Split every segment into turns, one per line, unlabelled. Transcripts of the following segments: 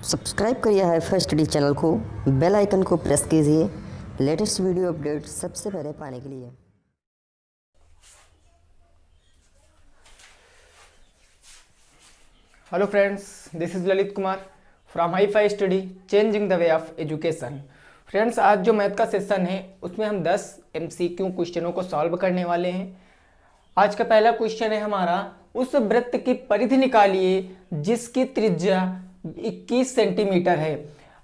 Subscribe करिए HiFi Study channel को, bell icon को प्रेस कीजिए लेटेस्ट वीडियो अपडेट सबसे पहले पाने के लिए।
Hello friends, this is Lalit Kumar from HiFi Study changing the way of education. Friends, आज जो मैथ का सेशन है उसमें हम 10 MCQ क्वेश्चनों को सॉल्व करने वाले हैं। आज का पहला क्वेश्चन है हमारा, उस वृत्त की परिधि निकालिए जिसकी त्रिज्या 21 सेंटीमीटर है।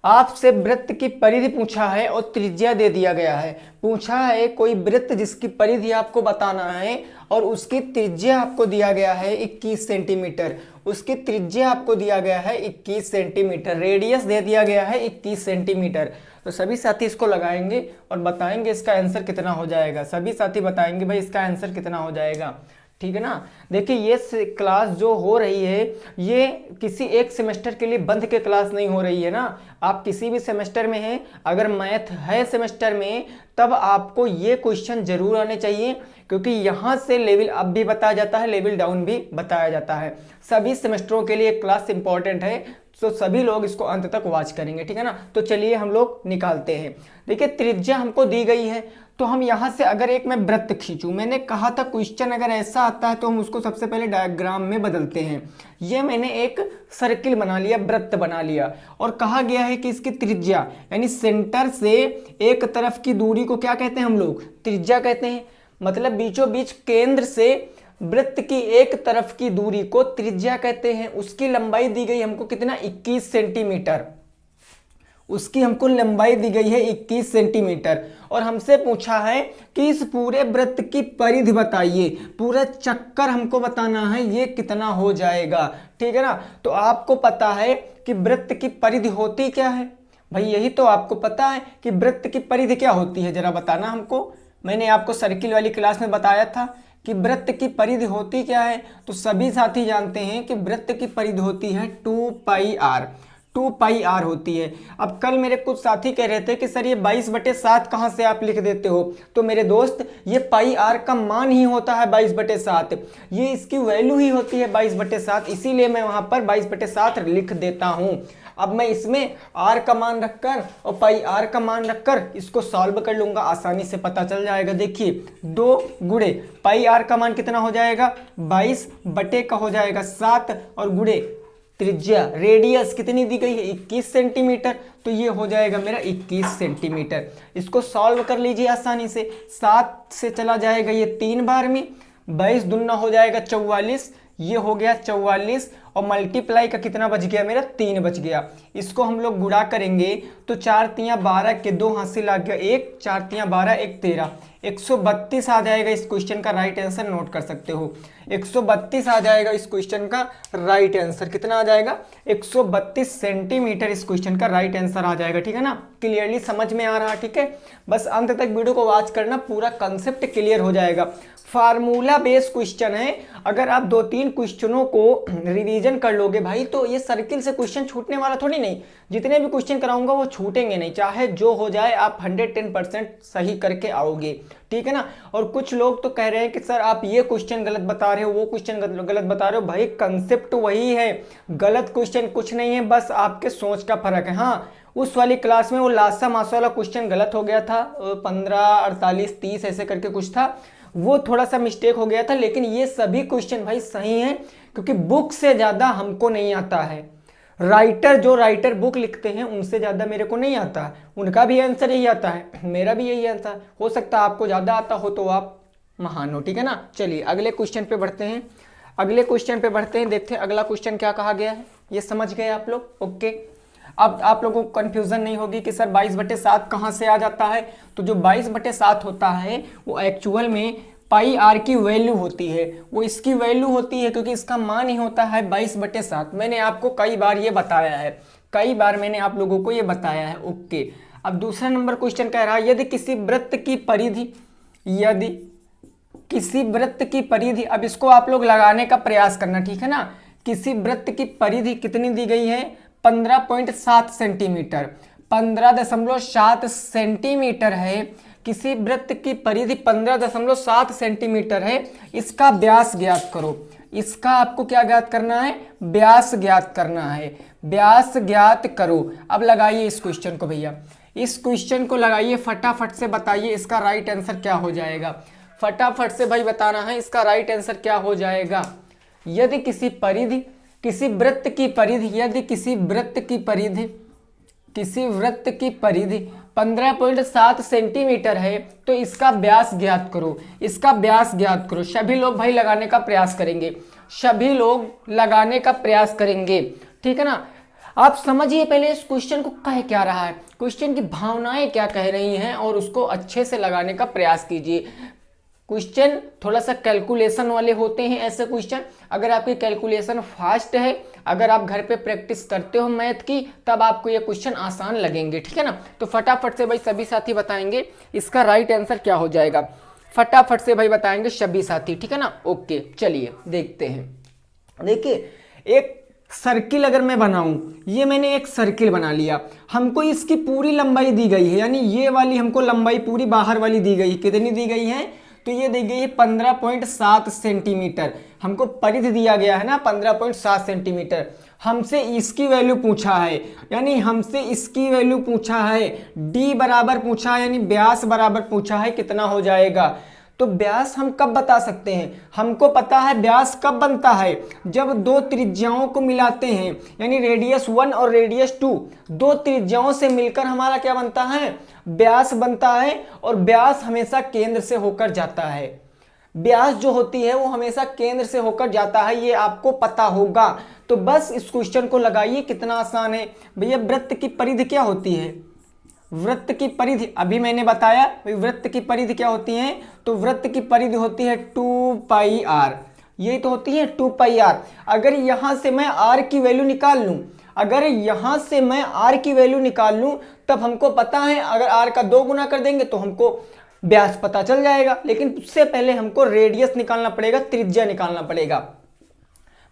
आपसे वृत्त की परिधि पूछा है और त्रिज्या दे दिया गया है। पूछा है कोई वृत्त जिसकी परिधि आपको बताना है और उसकी त्रिज्या आपको दिया गया है 21 सेंटीमीटर। उसकी त्रिज्या आपको दिया गया है 21 सेंटीमीटर, रेडियस दे दिया गया है 21 सेंटीमीटर। तो सभी साथी इसको लगाएंगे और बताएंगे इसका आंसर कितना हो जाएगा। सभी साथी बताएंगे भाई इसका आंसर कितना हो जाएगा, ठीक है ना। देखिए, ये क्लास जो हो रही है ये किसी एक सेमेस्टर के लिए बंद के क्लास नहीं हो रही है ना। आप किसी भी सेमेस्टर में हैं, अगर मैथ है सेमेस्टर में तब आपको ये क्वेश्चन जरूर आने चाहिए, क्योंकि यहाँ से लेवल अप भी बताया जाता है, लेवल डाउन भी बताया जाता है। सभी सेमेस्टरों के लिए क्लास इंपॉर्टेंट है, तो सभी लोग इसको अंत तक वॉच करेंगे, ठीक है ना। तो चलिए हम लोग निकालते हैं। देखिए, त्रिज्या हमको दी गई है, तो हम यहाँ से अगर एक मैं वृत्त खींचूं, मैंने कहा था क्वेश्चन अगर ऐसा आता है तो हम उसको सबसे पहले डायग्राम में बदलते हैं। ये मैंने एक सर्किल बना लिया, वृत्त बना लिया, और कहा गया है कि इसकी त्रिज्या यानी सेंटर से एक तरफ की दूरी को क्या कहते हैं हम लोग, त्रिज्या कहते हैं। मतलब बीचों बीच केंद्र से वृत्त की एक तरफ की दूरी को त्रिज्या कहते हैं। उसकी लंबाई दी गई हमको कितना, 21 सेंटीमीटर। उसकी हमको लंबाई दी गई है 21 सेंटीमीटर, और हमसे पूछा है कि इस पूरे वृत्त की परिधि बताइए। पूरा चक्कर हमको बताना है ये कितना हो जाएगा, ठीक है ना। तो आपको पता है कि वृत्त की परिधि होती क्या है भाई, यही तो आपको पता है कि वृत्त की परिधि क्या होती है, जरा बताना हमको। मैंने आपको सर्किल वाली क्लास में बताया था कि वृत्त की परिधि होती क्या है। तो सभी साथी जानते हैं कि वृत्त की परिधि होती है 2πr, 2πr होती है। अब कल मेरे कुछ साथी कह रहे थे कि सर ये 22/7 कहाँ से आप लिख देते हो। तो मेरे दोस्त, ये πr का मान ही होता है 22/7, ये इसकी वैल्यू ही होती है 22/7, इसीलिए मैं वहाँ पर 22/7 लिख देता हूँ। अब मैं इसमें r का मान रखकर और πr का मान रखकर इसको सॉल्व कर लूंगा, आसानी से पता चल जाएगा। देखिए, 2 गुणे πr का मान कितना हो जाएगा, 22 बटे का हो जाएगा 7, और गुणे त्रिज्या रेडियस कितनी दी गई है, 21 सेंटीमीटर। तो ये हो जाएगा मेरा 21 सेंटीमीटर। इसको सॉल्व कर लीजिए आसानी से। 7 से चला जाएगा ये 3 बार में, 22 दूना हो जाएगा 44, ये हो गया 44, और मल्टीप्लाई का कितना बच गया मेरा, 3 बच गया। इसको हम लोग गुणा करेंगे तो 4 तियां 12 के 2 हासिल आ गया 1, 4 तियां 12, 1 13, 132 आ जाएगा इस क्वेश्चन का राइट आंसर। नोट कर सकते हो 132 आ जाएगा इस क्वेश्चन का राइट आंसर। कितना आ जाएगा, 132 सेंटीमीटर इस क्वेश्चन का राइट आंसर आ जाएगा, ठीक है ना। क्लियरली समझ में आ रहा, ठीक है। बस अंत तक वीडियो को वॉच करना, पूरा कंसेप्ट क्लियर हो जाएगा। फार्मूला बेस्ड क्वेश्चन है, अगर आप 2-3 क्वेश्चनों को रिवीजन कर लोगे भाई तो ये सर्किल से क्वेश्चन छूटने वाला थोड़ी नहीं। जितने भी क्वेश्चन कराऊंगा वो छूटेंगे नहीं, चाहे जो हो जाए आप 110% सही करके आओगे, ठीक है ना। और कुछ लोग तो कह रहे हैं कि सर आप ये क्वेश्चन गलत बता रहे हो, वो क्वेश्चन गलत बता रहे हो। भाई कंसेप्ट वही है, गलत क्वेश्चन कुछ नहीं है, बस आपके सोच का फर्क है। हाँ, उस वाली क्लास में वो लासा मासा वाला क्वेश्चन गलत हो गया था, 15, 48, 30 ऐसे करके कुछ था, वो थोड़ा सा मिस्टेक हो गया था। लेकिन ये सभी क्वेश्चन भाई सही हैं, क्योंकि बुक से ज़्यादा हमको नहीं आता है। जो राइटर बुक लिखते हैं उनसे ज़्यादा मेरे को नहीं आता है, उनका भी आंसर यही आता है, मेरा भी यही आंसर। हो सकता है आपको ज़्यादा आता हो तो आप महान हो, ठीक है ना। चलिए अगले क्वेश्चन पे बढ़ते हैं। देखते हैं अगला क्वेश्चन क्या कहा गया है। ये समझ गए आप लोग, ओके। अब आप लोगों को कंफ्यूजन नहीं होगी कि सर 22/7 कहाँ से आ जाता है। तो जो 22/7 होता है वो एक्चुअल में πr की वैल्यू होती है, वो इसकी वैल्यू होती है, क्योंकि इसका मान ही होता है 22/7। मैंने आपको कई बार ये बताया है, कई बार मैंने आप लोगों को ये बताया है, ओके। अब दूसरा नंबर क्वेश्चन कह रहा है, यदि किसी वृत्त की परिधि, अब इसको आप लोग लगाने का प्रयास करना, ठीक है ना। किसी वृत्त की परिधि कितनी दी गई है, 15.7 सेंटीमीटर, 15.7 सेंटीमीटर है। किसी वृत्त की परिधि 15.7 सेंटीमीटर है। इसका व्यास ज्ञात करो। इसका आपको क्या ज्ञात करना है, व्यास ज्ञात करना है। व्यास ज्ञात करो। अब लगाइए इस क्वेश्चन को भैया, इस क्वेश्चन को लगाइए, फटाफट से बताइए इसका राइट आंसर क्या हो जाएगा। फटाफट से भाई बताना है इसका राइट आंसर क्या हो जाएगा। यदि किसी परिधि, किसी वृत्त की परिधि, यदि किसी वृत्त की परिधि, किसी वृत्त की परिधि 15.7 सेंटीमीटर है तो इसका व्यास ज्ञात करो। इसका व्यास ज्ञात करो। सभी लोग भाई लगाने का प्रयास करेंगे, सभी लोग लगाने का प्रयास करेंगे, ठीक है ना। आप समझिए पहले इस क्वेश्चन को कह क्या रहा है, क्वेश्चन की भावनाएं क्या कह रही हैं, और उसको अच्छे से लगाने का प्रयास कीजिए। क्वेश्चन थोड़ा सा कैलकुलेशन वाले होते हैं ऐसे क्वेश्चन। अगर आपकी कैलकुलेशन फास्ट है, अगर आप घर पे प्रैक्टिस करते हो मैथ की, तब आपको ये क्वेश्चन आसान लगेंगे, ठीक है ना। तो फटाफट से भाई सभी साथी बताएंगे इसका राइट आंसर क्या हो जाएगा। फटाफट से भाई बताएंगे सभी साथी, ठीक है ना। ओके चलिए देखते हैं। देखिए एक सर्किल अगर मैं बनाऊं, ये मैंने एक सर्किल बना लिया, हमको इसकी पूरी लंबाई दी गई है, यानी ये वाली हमको लंबाई पूरी बाहर वाली दी गई, कितनी दी गई है, तो ये दी गई है 15.7 सेंटीमीटर। हमको परिधि दिया गया है ना 15.7 सेंटीमीटर। हमसे इसकी वैल्यू पूछा है, यानी हमसे इसकी वैल्यू पूछा है, डी बराबर पूछा है, यानी व्यास बराबर पूछा है, कितना हो जाएगा। तो व्यास हम कब बता सकते हैं, हमको पता है व्यास कब बनता है, जब दो त्रिज्याओं को मिलाते हैं, यानी रेडियस 1 और रेडियस 2, दो त्रिज्याओं से मिलकर हमारा क्या बनता है, व्यास बनता है। और व्यास हमेशा केंद्र से होकर जाता है। व्यास जो होती है वो हमेशा केंद्र से होकर जाता है, ये आपको पता होगा। तो बस इस क्वेश्चन को लगाइए, कितना आसान है भैया। वृत्त की परिधि क्या होती है, वृत्त की परिधि अभी मैंने बताया, वृत्त की परिधि क्या होती है, तो वृत्त की परिधि होती है 2πr, ये तो होती है 2πr। अगर यहां से मैं r की वैल्यू निकाल लूं, अगर यहां से मैं r की वैल्यू निकाल लूं, तब हमको पता है अगर r का 2 गुना कर देंगे तो हमको व्यास पता चल जाएगा। लेकिन उससे पहले हमको रेडियस निकालना पड़ेगा, त्रिज्या निकालना पड़ेगा।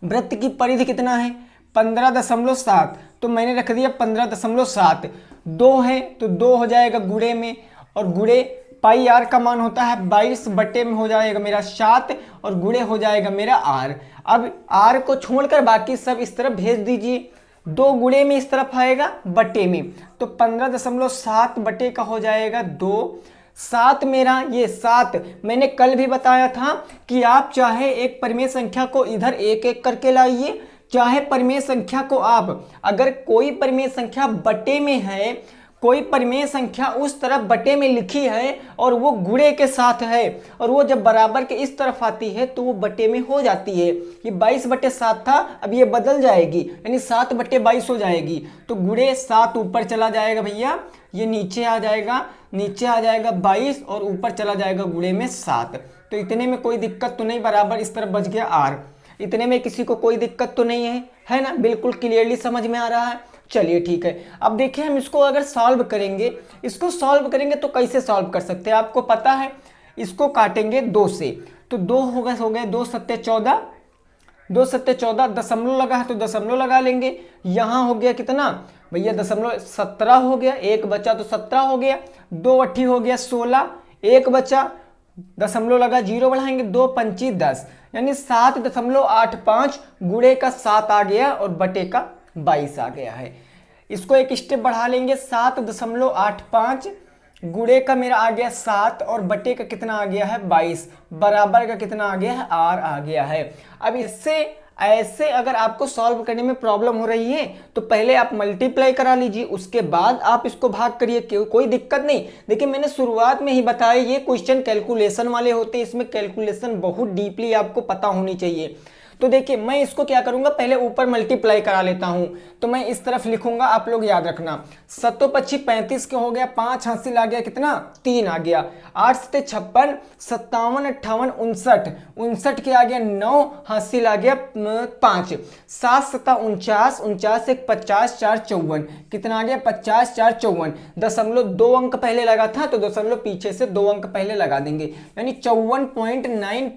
वृत्त की परिधि कितना है, 15.7, तो मैंने रख दिया 15.7। 2 है तो 2 हो जाएगा गुणे में, और गुणे पाई आर का मान होता है 22 बटे में हो जाएगा मेरा 7, और गुणे हो जाएगा मेरा आर। अब आर को छोड़कर बाकी सब इस तरफ भेज दीजिए। 2 गुणे में इस तरफ आएगा बटे में, तो 15.7 बटे का हो जाएगा 2। 7 मेरा, ये 7 मैंने कल भी बताया था कि आप चाहे एक परिमेय संख्या को इधर एक एक करके लाइए, चाहे परिमेय संख्या को आप, अगर कोई परिमेय संख्या बटे में है, कोई परिमेय संख्या उस तरफ बटे में लिखी है और वो गुणे के साथ है, और वो जब बराबर के इस तरफ आती है तो वो बटे में हो जाती है। ये 22/7 था, अब ये बदल जाएगी, यानी 7/22 हो जाएगी। तो गुणे 7 ऊपर चला जाएगा भैया, ये नीचे आ जाएगा, नीचे आ जाएगा 22, और ऊपर चला जाएगा गुणे में 7। तो इतने में कोई दिक्कत तो नहीं, बराबर इस तरफ बच गया आर। इतने में किसी को कोई दिक्कत तो नहीं है ना, बिल्कुल क्लियरली समझ में आ रहा है। चलिए ठीक है। अब देखिए हम इसको अगर सॉल्व करेंगे, इसको सॉल्व करेंगे तो कैसे सॉल्व कर सकते हैं, आपको पता है। इसको काटेंगे 2 से, तो 2 हो गए 2 सत्ते 14, 2 सत्ते 14, दशमलव लगा है तो दशमलव लगा लेंगे। यहाँ हो गया कितना भैया, दशमलव 17 हो गया, 1 बचा तो 17 हो गया, 2 अट्ठी हो गया 16, 1 बचा, दशमलव लगा, 0 बढ़ाएंगे, 2 पंची 10, यानी 7.85 गुणे का 7 आ गया और बटे का 22 आ गया है। इसको एक स्टेप बढ़ा लेंगे, 7.85 गुणे का मेरा आ गया 7 और बटे का कितना आ गया है 22, बराबर का कितना आ गया है आर आ गया है। अब इससे ऐसे अगर आपको सॉल्व करने में प्रॉब्लम हो रही है तो पहले आप मल्टीप्लाई करा लीजिए, उसके बाद आप इसको भाग करिए, कोई दिक्कत नहीं। देखिए मैंने शुरुआत में ही बताया ये क्वेश्चन कैलकुलेशन वाले होते हैं, इसमें कैलकुलेशन बहुत डीपली आपको पता होनी चाहिए। तो देखिए मैं इसको क्या करूंगा, पहले ऊपर मल्टीप्लाई करा लेता हूं, तो मैं इस तरफ लिखूंगा, आप लोग याद रखना। 7 × 35 के हो गया, 5 हासिल आ गया, कितना 3 आ गया, 8 × 56, 57, 58, 59, 59 के आ गया 9 हासिल आ गया 5, 7 × 7 49, 49 1 50, 4 54, कितना आ गया 50, 4 54, दशमलव 2 अंक पहले लगा था तो दशमलव पीछे से 2 अंक पहले लगा देंगे, यानी 54.9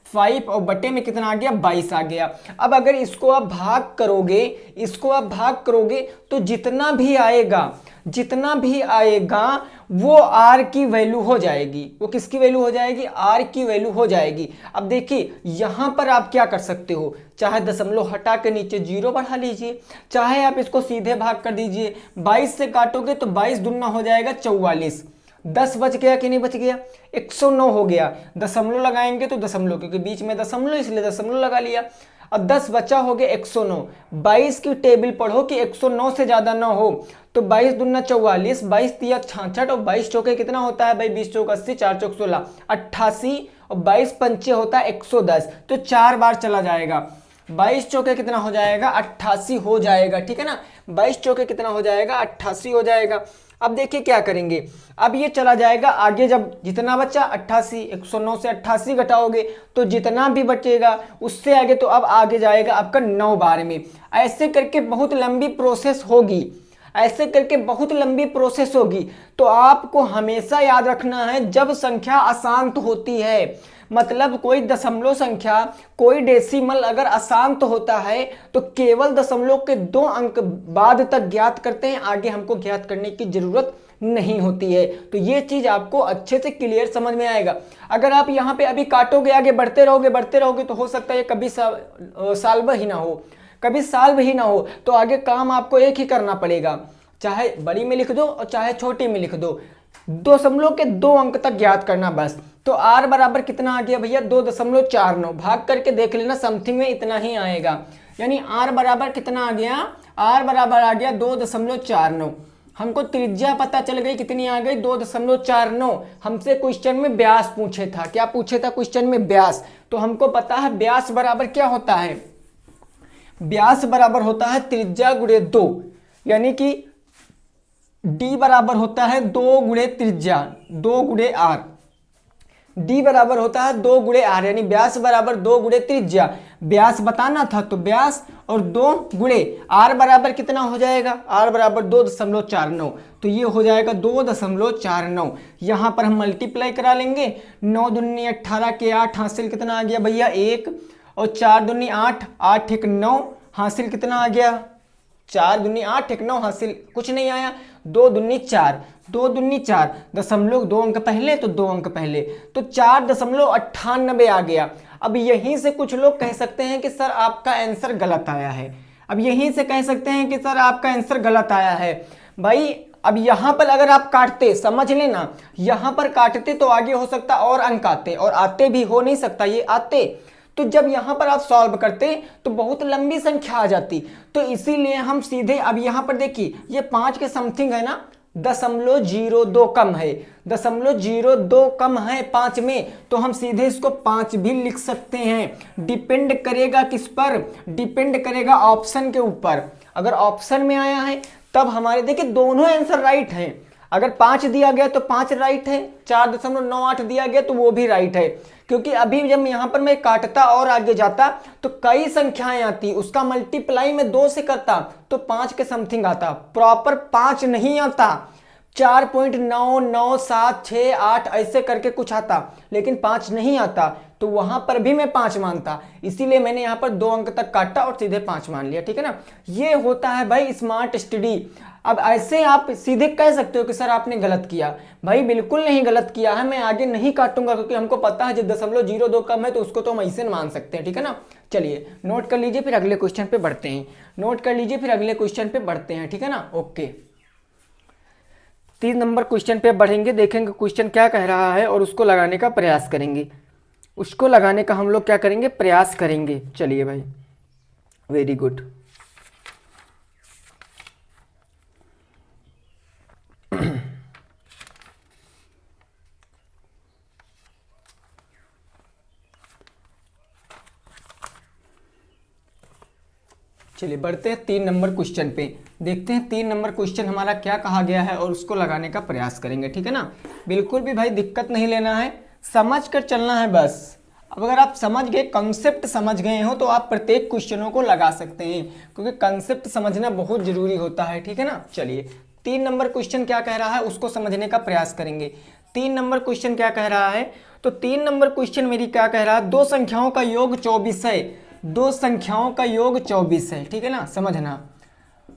5 और बटे में कितना आ गया 22 आ गया। अब अगर इसको आप भाग करोगे तो जितना भी आएगा वो r की वैल्यू हो जाएगी। वो किसकी वैल्यू हो जाएगी? r की वैल्यू हो जाएगी। अब देखिए यहां पर आप क्या कर सकते हो, चाहे दशमलव हटा के नीचे 0 बढ़ा लीजिए, चाहे आप इसको सीधे भाग कर दीजिए। 22 से काटोगे तो 22 दूना हो जाएगा 44। 10 बच गया कि नहीं बच गया? 109 हो गया। दशमलव लगाएंगे तो दशमलव, क्योंकि बीच में दशमलव इसलिए दशमलव लगा लिया। अब 10 बचा हो गया 109। 22 की टेबल पढ़ो कि 109 से ज्यादा ना हो। तो 22 दूना 44, 22 तिया 66 और 22 चौके कितना होता है भाई? 20 चौक 80, 4 चौक 16, 88 और 22 पंचे होता है 110। तो 4 बार चला जाएगा। 22 चौके कितना हो जाएगा? 88 हो जाएगा, ठीक है ना। 22 चौके कितना हो जाएगा? 88 हो जाएगा। अब देखिए क्या करेंगे, अब ये चला जाएगा आगे, जब जितना बचा 88, 109 से 88 घटाओगे तो जितना भी बचेगा उससे आगे, तो अब आगे जाएगा आपका 9 बार में। ऐसे करके बहुत लंबी प्रोसेस होगी। तो आपको हमेशा याद रखना है, जब संख्या अशांत होती है, मतलब कोई दशमलव संख्या, कोई डेसिमल अगर अशांत होता है तो केवल दशमलव के 2 अंक बाद तक ज्ञात करते हैं, आगे हमको ज्ञात करने की जरूरत नहीं होती है। तो ये चीज आपको अच्छे से क्लियर समझ में आएगा। अगर आप यहाँ पे अभी काटोगे, आगे बढ़ते रहोगे तो हो सकता है कभी साल भर ही ना हो, तो आगे काम आपको एक ही करना पड़ेगा, चाहे बड़ी में लिख दो और चाहे छोटी में लिख दो, दशमलव के 2 अंक तक ज्ञात करना बस। तो r बराबर कितना आ गया भैया? 2.49। भाग करके देख लेना, समथिंग में इतना ही आएगा। यानी r बराबर कितना आ गया? r बराबर आ गया 2.49। हमको त्रिज्या पता चल गई, कितनी आ गई? 2.49। हमसे क्वेश्चन में व्यास पूछे था, क्या पूछे था क्वेश्चन में? व्यास। तो हमको पता है व्यास बराबर क्या होता है? व्यास बराबर होता है त्रिज्या गुणे 2, यानी कि d बराबर होता है 2 गुणे त्रिज्या, 2 गुणे r। d बराबर होता है 2 गुणे r, यानी व्यास बराबर 2 गुणे त्रिज्या। व्यास बताना था तो व्यास और 2 गुणे r बराबर कितना हो जाएगा? r बराबर 2.49। तो ये हो जाएगा 2.49। यहाँ पर हम मल्टीप्लाई करा लेंगे। 9 दूनी 18 के 8 हासिल कितना आ गया भैया? 1 और 4 दूनी 8, 8 1 9 हासिल कितना आ गया? 4 दूनी 8 1 9 हासिल कुछ नहीं आया। 2 दूनी 4, 2 दूनी 4, दशमलव 2 अंक पहले तो 2 अंक पहले, तो 4.98 आ गया। अब यहीं से कुछ लोग कह सकते हैं कि सर आपका आंसर गलत आया है। भाई अब यहाँ पर अगर आप काटते, समझ लेना, यहाँ पर काटते तो आगे हो सकता और अंक आते, और आते भी, हो नहीं सकता ये आते। तो जब यहाँ पर आप सॉल्व करते तो बहुत लंबी संख्या आ जाती, तो इसीलिए हम सीधे, अब यहाँ पर देखिए ये 5 के समथिंग है ना, 0.02 कम है, 0.02 कम है 5 में, तो हम सीधे इसको 5 भी लिख सकते हैं। डिपेंड करेगा किस पर? डिपेंड करेगा ऑप्शन के ऊपर। अगर ऑप्शन में आया है तब हमारे, देखिए दोनों आंसर राइट हैं। अगर 5 दिया गया तो 5 राइट है, 4.98 दिया गया तो वो भी राइट है, क्योंकि अभी जब यहाँ पर मैं काटता और आगे जाता तो कई संख्याएं आती, उसका मल्टीप्लाई में 2 से करता तो 5 के समथिंग आता, प्रॉपर 5 नहीं आता, 4.9976 ऐसे करके कुछ आता, लेकिन 5 नहीं आता, तो वहां पर भी मैं 5 मानता। इसीलिए मैंने यहाँ पर 2 अंक तक काटा और सीधे 5 मान लिया, ठीक है ना। ये होता है भाई स्मार्ट स्टडी। अब ऐसे आप सीधे कह सकते हो कि सर आपने गलत किया। भाई बिल्कुल नहीं गलत किया है, मैं आगे नहीं काटूंगा, क्योंकि हमको पता है जब 0.02 कम है तो उसको तो हम ऐसे मान सकते हैं, ठीक है ना। चलिए नोट कर लीजिए, फिर अगले क्वेश्चन पे बढ़ते हैं, ठीक है ना। ओके, 3 नंबर क्वेश्चन पे बढ़ेंगे, देखेंगे क्वेश्चन क्या कह रहा है और उसको लगाने का प्रयास करेंगे। हम लोग क्या करेंगे? प्रयास करेंगे। चलिए भाई, वेरी गुड। चलिए बढ़ते हैं 3 नंबर क्वेश्चन पे, देखते हैं 3 नंबर क्वेश्चन हमारा क्या कहा गया है और उसको लगाने का प्रयास करेंगे, ठीक है ना। बिल्कुल भी भाई दिक्कत नहीं लेना है, समझ कर चलना है बस। अब अगर आप समझ गए, कंसेप्ट समझ गए हो, तो आप प्रत्येक क्वेश्चनों को लगा सकते हैं, क्योंकि कंसेप्ट समझना बहुत जरूरी होता है, ठीक है ना। चलिए 3 नंबर क्वेश्चन क्या कह रहा है उसको समझने का प्रयास करेंगे। 3 नंबर क्वेश्चन क्या कह रहा है, तो 3 नंबर क्वेश्चन मेरी क्या कह रहा है, दो संख्याओं का योग 24 है, दो संख्याओं का योग 24 है, ठीक है ना, समझना,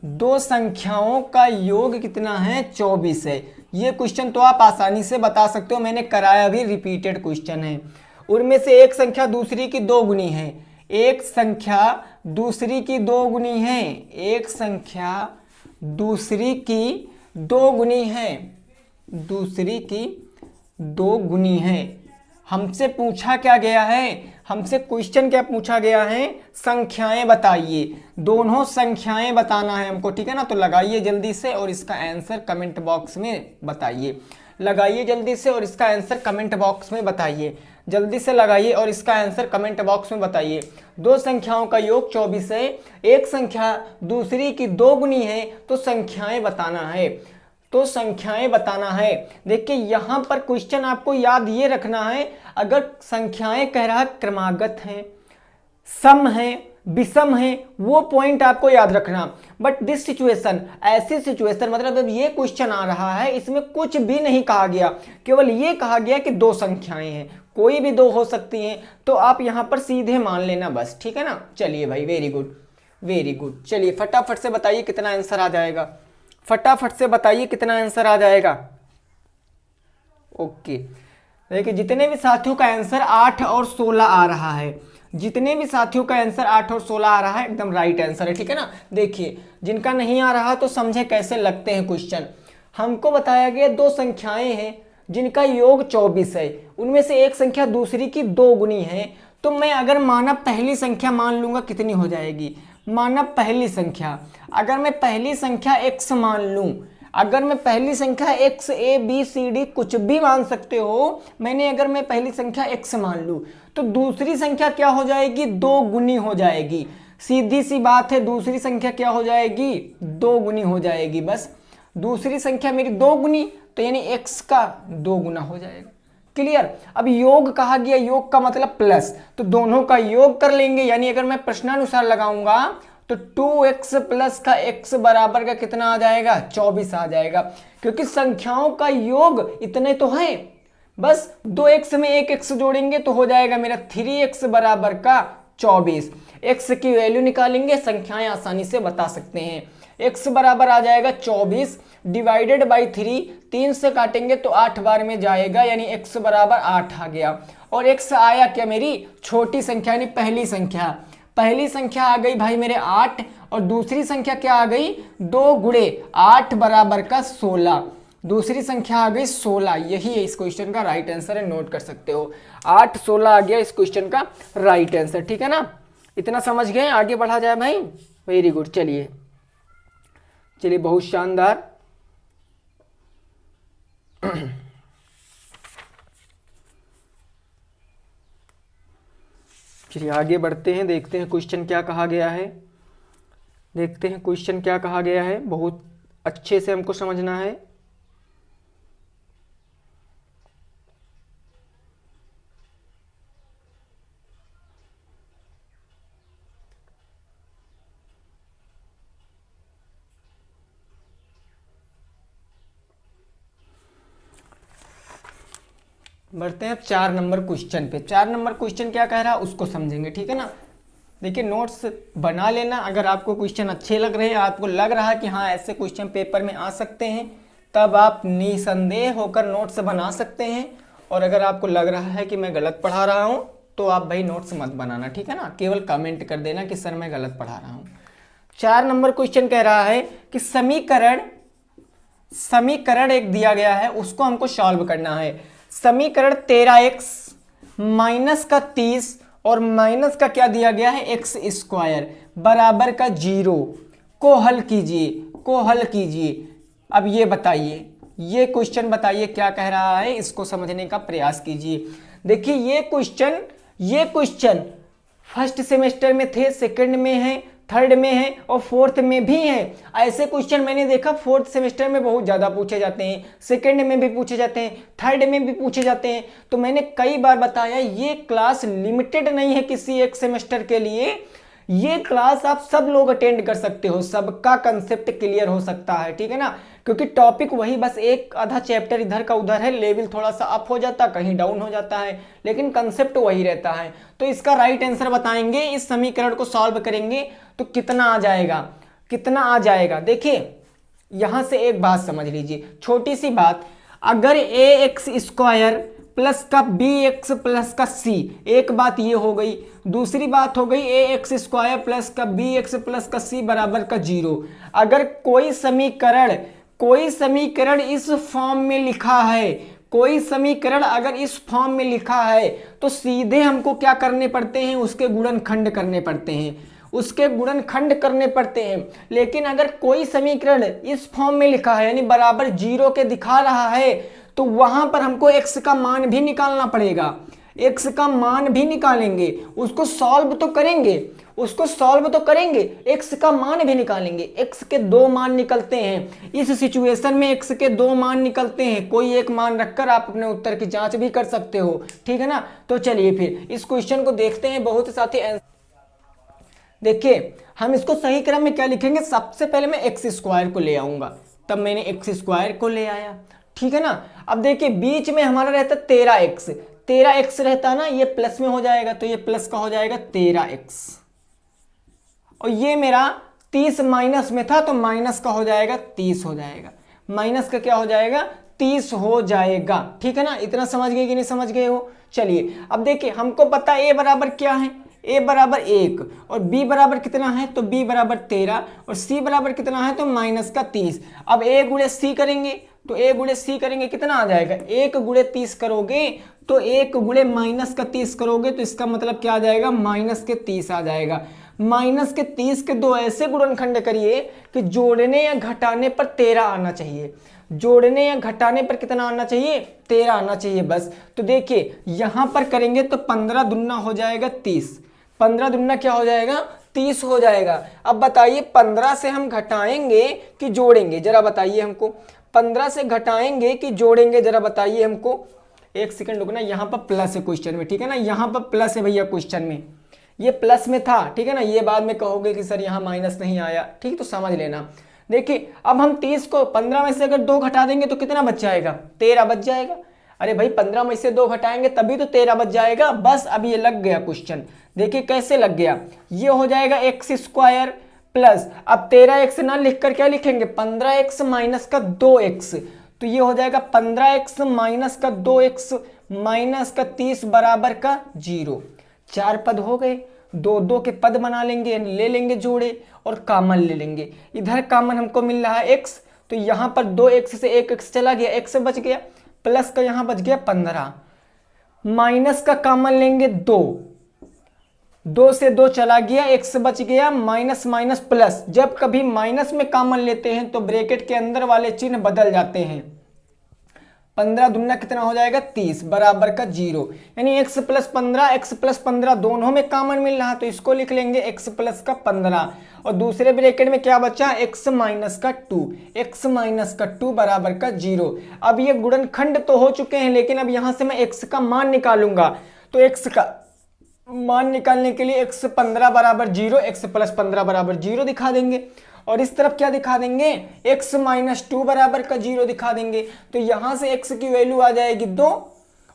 दो संख्याओं का योग कितना है, 24 है। ये क्वेश्चन तो आप आसानी से बता सकते हो, मैंने कराया भी, रिपीटेड क्वेश्चन है। उनमें से एक संख्या दूसरी की दो गुनी है, एक संख्या दूसरी की दो गुनी है, एक संख्या दूसरी की दो गुनी है, दूसरी की दो गुनी है। हमसे पूछा क्या गया है, हमसे क्वेश्चन क्या पूछा गया है, संख्याएं बताइए, दोनों संख्याएं बताना है हमको, ठीक है ना। तो लगाइए जल्दी से और इसका आंसर कमेंट बॉक्स में बताइए, लगाइए जल्दी से और इसका आंसर कमेंट बॉक्स में बताइए, जल्दी से लगाइए और इसका आंसर कमेंट बॉक्स में बताइए। दो संख्याओं का योग 24 है, एक संख्या दूसरी की दो गुनी है, तो संख्याएं बताना है, तो संख्याएं बताना है। देखिए यहां पर क्वेश्चन आपको याद ये रखना है, अगर संख्याएं कह रहा क्रमागत हैं, सम है, विषम है, वो पॉइंट आपको याद रखना। बट दिस सिचुएशन, ऐसी सिचुएशन मतलब जब ये क्वेश्चन आ रहा है, इसमें कुछ भी नहीं कहा गया, केवल ये कहा गया कि दो संख्याएं हैं, कोई भी दो हो सकती हैं, तो आप यहां पर सीधे मान लेना बस, ठीक है ना। चलिए भाई, वेरी गुड वेरी गुड। चलिए फटाफट से बताइए कितना आंसर आ जाएगा, फटाफट से बताइए कितना आंसर आ जाएगा। ओके, देखिए जितने भी साथियों का आंसर 8 और 16 आ रहा है, जितने भी साथियों का आंसर 8 और 16 आ रहा है, एकदम राइट आंसर है, ठीक है ना। देखिए जिनका नहीं आ रहा तो समझे कैसे लगते हैं क्वेश्चन। हमको बताया गया दो संख्याएं हैं जिनका योग 24 है, उनमें से एक संख्या दूसरी की दो गुनी है, तो मैं अगर माना पहली संख्या मान लूंगा कितनी हो जाएगी, माना पहली संख्या, अगर मैं पहली संख्या x मान लूं, अगर मैं पहली संख्या x a b c d कुछ भी मान सकते हो, मैंने अगर मैं पहली संख्या x मान लूं, तो दूसरी संख्या क्या हो जाएगी, दो गुनी हो जाएगी। सीधी सी बात है, दूसरी संख्या क्या हो जाएगी, दो गुनी हो जाएगी। बस दूसरी संख्या मेरी दो गुनी, तो यानी x का दो गुना हो जाएगा। क्लियर। अब योग कहा गया, योग का मतलब प्लस, तो दोनों का योग कर लेंगे, यानी अगर मैं प्रश्नानुसार लगाऊंगा तो 2x प्लस का x बराबर का कितना आ जाएगा, 24 आ जाएगा, क्योंकि संख्याओं का योग इतने तो है। बस 2x में एक x जोड़ेंगे तो हो जाएगा मेरा 3x बराबर का 24। x की वैल्यू निकालेंगे, संख्याएं आसानी से बता सकते हैं। x बराबर आ जाएगा 24 डिवाइडेड बाई 3, 3 से काटेंगे तो 8 बार में जाएगा, यानी x बराबर 8 आ गया। और x आया क्या, मेरी छोटी संख्या यानी पहली संख्या, पहली संख्या आ गई भाई मेरे 8, और दूसरी संख्या क्या आ गई, 2 गुणे 8 बराबर का 16, दूसरी संख्या आ गई 16। यही है इस क्वेश्चन का राइट आंसर है, नोट कर सकते हो। 8 16 आ गया इस क्वेश्चन का राइट आंसर, ठीक है ना। इतना समझ गए, आगे बढ़ा जाए भाई, वेरी गुड। चलिए चलिए, बहुत शानदार। चलिए आगे बढ़ते हैं, देखते हैं क्वेश्चन क्या कहा गया है, देखते हैं क्वेश्चन क्या कहा गया है, बहुत अच्छे से हमको समझना है। बढ़ते हैं 4 नंबर क्वेश्चन पे। 4 नंबर क्वेश्चन क्या कह रहा है उसको समझेंगे, ठीक है ना। देखिए नोट्स बना लेना, अगर आपको क्वेश्चन अच्छे लग रहे हैं, आपको लग रहा है कि हाँ ऐसे क्वेश्चन पेपर में आ सकते हैं, तब आप निसंदेह होकर नोट्स बना सकते हैं। और अगर आपको लग रहा है कि मैं गलत पढ़ा रहा हूँ, तो आप भाई नोट्स मत बनाना, ठीक है ना, केवल कमेंट कर देना कि सर मैं गलत पढ़ा रहा हूँ। 4 नंबर क्वेश्चन कह रहा है कि समीकरण एक दिया गया है, उसको हमको सॉल्व करना है। समीकरण 13x माइनस का 30 और माइनस का क्या दिया गया है, x स्क्वायर बराबर का 0 को हल कीजिए, को हल कीजिए। अब ये बताइए, ये क्वेश्चन बताइए क्या कह रहा है, इसको समझने का प्रयास कीजिए। देखिए ये क्वेश्चन फर्स्ट सेमेस्टर में थे, सेकंड में है, थर्ड में है और फोर्थ में भी है। ऐसे क्वेश्चन मैंने देखा फोर्थ सेमेस्टर में बहुत ज़्यादा पूछे जाते हैं, सेकंड में भी पूछे जाते हैं, थर्ड में भी पूछे जाते हैं। तो मैंने कई बार बताया ये क्लास लिमिटेड नहीं है किसी एक सेमेस्टर के लिए, ये क्लास आप सब लोग अटेंड कर सकते हो, सबका कंसेप्ट क्लियर हो सकता है, ठीक है ना, क्योंकि टॉपिक वही, बस एक आधा चैप्टर इधर का उधर है, लेवल थोड़ा सा अप हो जाता, कहीं डाउन हो जाता है, लेकिन कंसेप्ट वही रहता है। तो इसका राइट आंसर बताएंगे, इस समीकरण को सॉल्व करेंगे तो कितना आ जाएगा, कितना आ जाएगा। देखिए यहां से एक बात समझ लीजिए, छोटी सी बात, अगर ए एक्स स्क्वायर प्लस का बी एक्स प्लस का सी, एक बात ये हो गई, दूसरी बात हो गई ए एक्स स्क्वायर प्लस का बी एक्स प्लस का सी बराबर का 0। अगर कोई समीकरण इस फॉर्म में लिखा है, कोई समीकरण अगर इस फॉर्म में लिखा है तो सीधे हमको क्या करने पड़ते हैं, उसके गुणनखंड करने पड़ते हैं, उसके गुणनखंड करने पड़ते हैं। लेकिन अगर कोई समीकरण इस फॉर्म में लिखा है यानी बराबर 0 के दिखा रहा है तो वहां पर हमको x का मान भी निकालना पड़ेगा, x का मान भी निकालेंगे, उसको सॉल्व तो करेंगे, x का मान भी निकालेंगे। x के 2 मान निकलते हैं, इस सिचुएशन में x के 2 मान निकलते हैं, कोई एक मान रखकर आप अपने उत्तर की जांच भी कर सकते हो, ठीक है ना। तो चलिए फिर इस क्वेश्चन को देखते हैं। बहुत साथी देखिए हम इसको सही क्रम में क्या लिखेंगे, सबसे पहले मैं एक्स स्क्वायर को ले आऊंगा, तब मैंने एक्स स्क्वायर को ले आया, ठीक है ना। अब देखिए बीच में हमारा रहता 13x, 13x रहता ना, ये प्लस में हो जाएगा तो ये प्लस का हो जाएगा 13x, और ये मेरा 30 माइनस में था तो माइनस का हो जाएगा 30 हो जाएगा, माइनस का क्या हो जाएगा 30 हो जाएगा, ठीक है ना। इतना समझ गए कि नहीं समझ गए हो। चलिए अब देखिए हमको पता है a बराबर क्या है, a बराबर 1 और b बराबर कितना है तो b बराबर 13 और c बराबर कितना है तो माइनस का 30। अब a गुणे c करेंगे तो a गुणे c करेंगे कितना आ जाएगा, 1 गुणे 30 करोगे तो 1 गुणे माइनस का 30 करोगे तो इसका मतलब क्या आ जाएगा, माइनस के 30 आ जाएगा। माइनस के 30 के 2 ऐसे गुणनखंड करिए कि जोड़ने या घटाने पर 13 आना चाहिए, जोड़ने या घटाने पर कितना आना चाहिए, 13 आना चाहिए बस। तो देखिए यहां पर करेंगे तो 15 दुना हो जाएगा 30, 15 दुना क्या हो जाएगा 30 हो जाएगा। अब बताइए 15 से हम घटाएंगे कि जोड़ेंगे, जरा बताइए हमको, 15 से घटाएंगे कि जोड़ेंगे, जरा बताइए हमको। एक सेकंड रुकना, यहाँ पर प्लस है क्वेश्चन में, ठीक है ना, यहाँ पर प्लस है भैया क्वेश्चन में, ये प्लस में था, ठीक है ना। ये बाद में कहोगे कि सर यहाँ माइनस नहीं आया, ठीक, तो समझ लेना। देखिए अब हम 30 को 15 में से अगर 2 घटा देंगे तो कितना बच जाएगा, 13 बच जाएगा। अरे भाई 15 में से 2 घटाएंगे तभी तो 13 बच जाएगा, बस अब ये लग गया क्वेश्चन। देखिए कैसे लग गया, ये हो जाएगा एक्स स्क्वायर प्लस, अब 13x ना लिखकर क्या लिखेंगे 15x माइनस का 2x, तो ये हो जाएगा 15x माइनस का 2x माइनस का 30 बराबर का 0। 4 पद हो गए, 2 के पद बना लेंगे, ले लेंगे जोड़े और कॉमन ले लेंगे। इधर कॉमन हमको मिल रहा है x, तो यहाँ पर 2x से 1x चला गया, x बच गया, प्लस का यहाँ बच गया 15, माइनस का कॉमन लेंगे 2 से 2 चला गया, x बच गया, माइनस माइनस प्लस। जब कभी माइनस में कॉमन लेते हैं तो ब्रैकेट के अंदर वाले चिन्ह बदल जाते हैं। 15 दुना कितना हो जाएगा 30 बराबर का 0, यानी x प्लस 15 दोनों में कॉमन मिल रहा, तो इसको लिख लेंगे x प्लस का 15 और दूसरे ब्रैकेट में क्या बचा x माइनस का 2, x माइनस का 2 बराबर का 0। अब ये गुणनखंड तो हो चुके हैं, लेकिन अब यहां से मैं x का मान निकालूंगा, तो x का मान निकालने के लिए x 15 बराबर 0, x प्लस 15 बराबर 0 दिखा देंगे, और इस तरफ क्या दिखा देंगे x माइनस 2 बराबर का 0 दिखा देंगे। तो यहां से x की वैल्यू आ जाएगी 2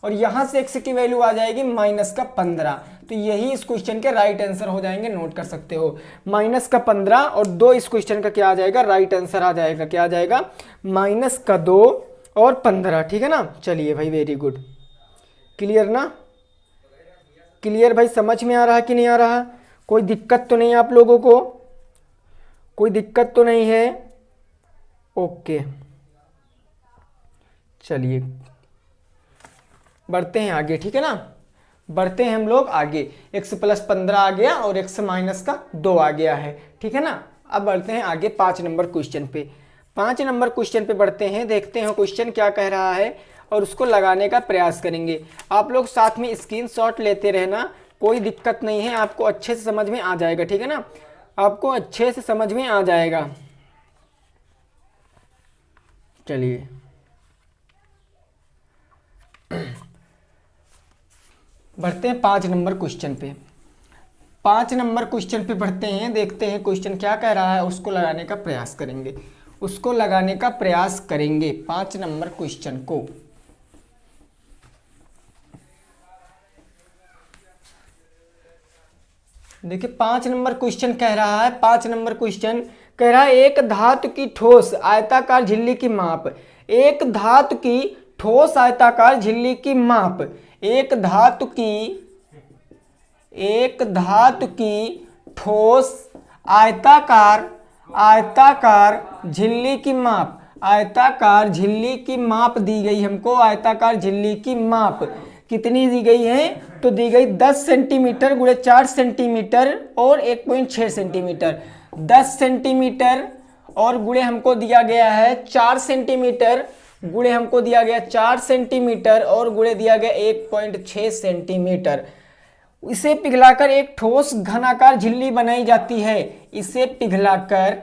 और यहां से x की वैल्यू आ जाएगी माइनस का 15। तो यही इस क्वेश्चन के राइट आंसर हो जाएंगे, नोट कर सकते हो, माइनस का 15 और 2 इस क्वेश्चन का क्या आ जाएगा, राइट आंसर आ जाएगा, क्या आ जाएगा माइनस का 2 और 15, ठीक है ना। चलिए भाई वेरी गुड, क्लियर ना, क्लियर भाई, समझ में आ रहा कि नहीं आ रहा, कोई दिक्कत तो नहीं आप लोगों को, कोई दिक्कत तो नहीं है, ओके। चलिए बढ़ते हैं आगे, ठीक है ना, बढ़ते हैं हम लोग आगे। x प्लस 15 आ गया और x माइनस का 2 आ गया है, ठीक है ना। अब बढ़ते हैं आगे 5 नंबर क्वेश्चन पे, 5 नंबर क्वेश्चन पे बढ़ते हैं, देखते हैं क्वेश्चन क्या कह रहा है और उसको लगाने का प्रयास करेंगे। आप लोग साथ में स्क्रीनशॉट लेते रहना, कोई दिक्कत नहीं है, आपको अच्छे से समझ में आ जाएगा, ठीक है ना, आपको अच्छे से समझ में आ जाएगा। चलिए बढ़ते हैं 5 नंबर क्वेश्चन पे। 5 नंबर क्वेश्चन पे बढ़ते हैं, देखते हैं क्वेश्चन क्या कह रहा है, उसको लगाने का प्रयास करेंगे, उसको लगाने का प्रयास करेंगे 5 नंबर क्वेश्चन को। देखिए 5 नंबर क्वेश्चन कह रहा है, 5 नंबर क्वेश्चन कह रहा है एक धातु की ठोस आयताकार झिल्ली की माप, एक धातु की ठोस आयताकार झिल्ली की माप, एक धातु की ठोस आयताकार झिल्ली की माप, आयताकार झिल्ली की माप दी गई हमको। आयताकार झिल्ली की माप कितनी दी गई है, तो दी गई 10 सेंटीमीटर गुणे 4 सेंटीमीटर और 1.6 सेंटीमीटर। 10 सेंटीमीटर और गुणे हमको दिया गया है 4 सेंटीमीटर, गुणे हमको दिया गया 4 सेंटीमीटर और गुणे दिया गया 1.6 सेंटीमीटर। इसे पिघलाकर एक ठोस घनाकार झिल्ली बनाई जाती है। इसे पिघलाकर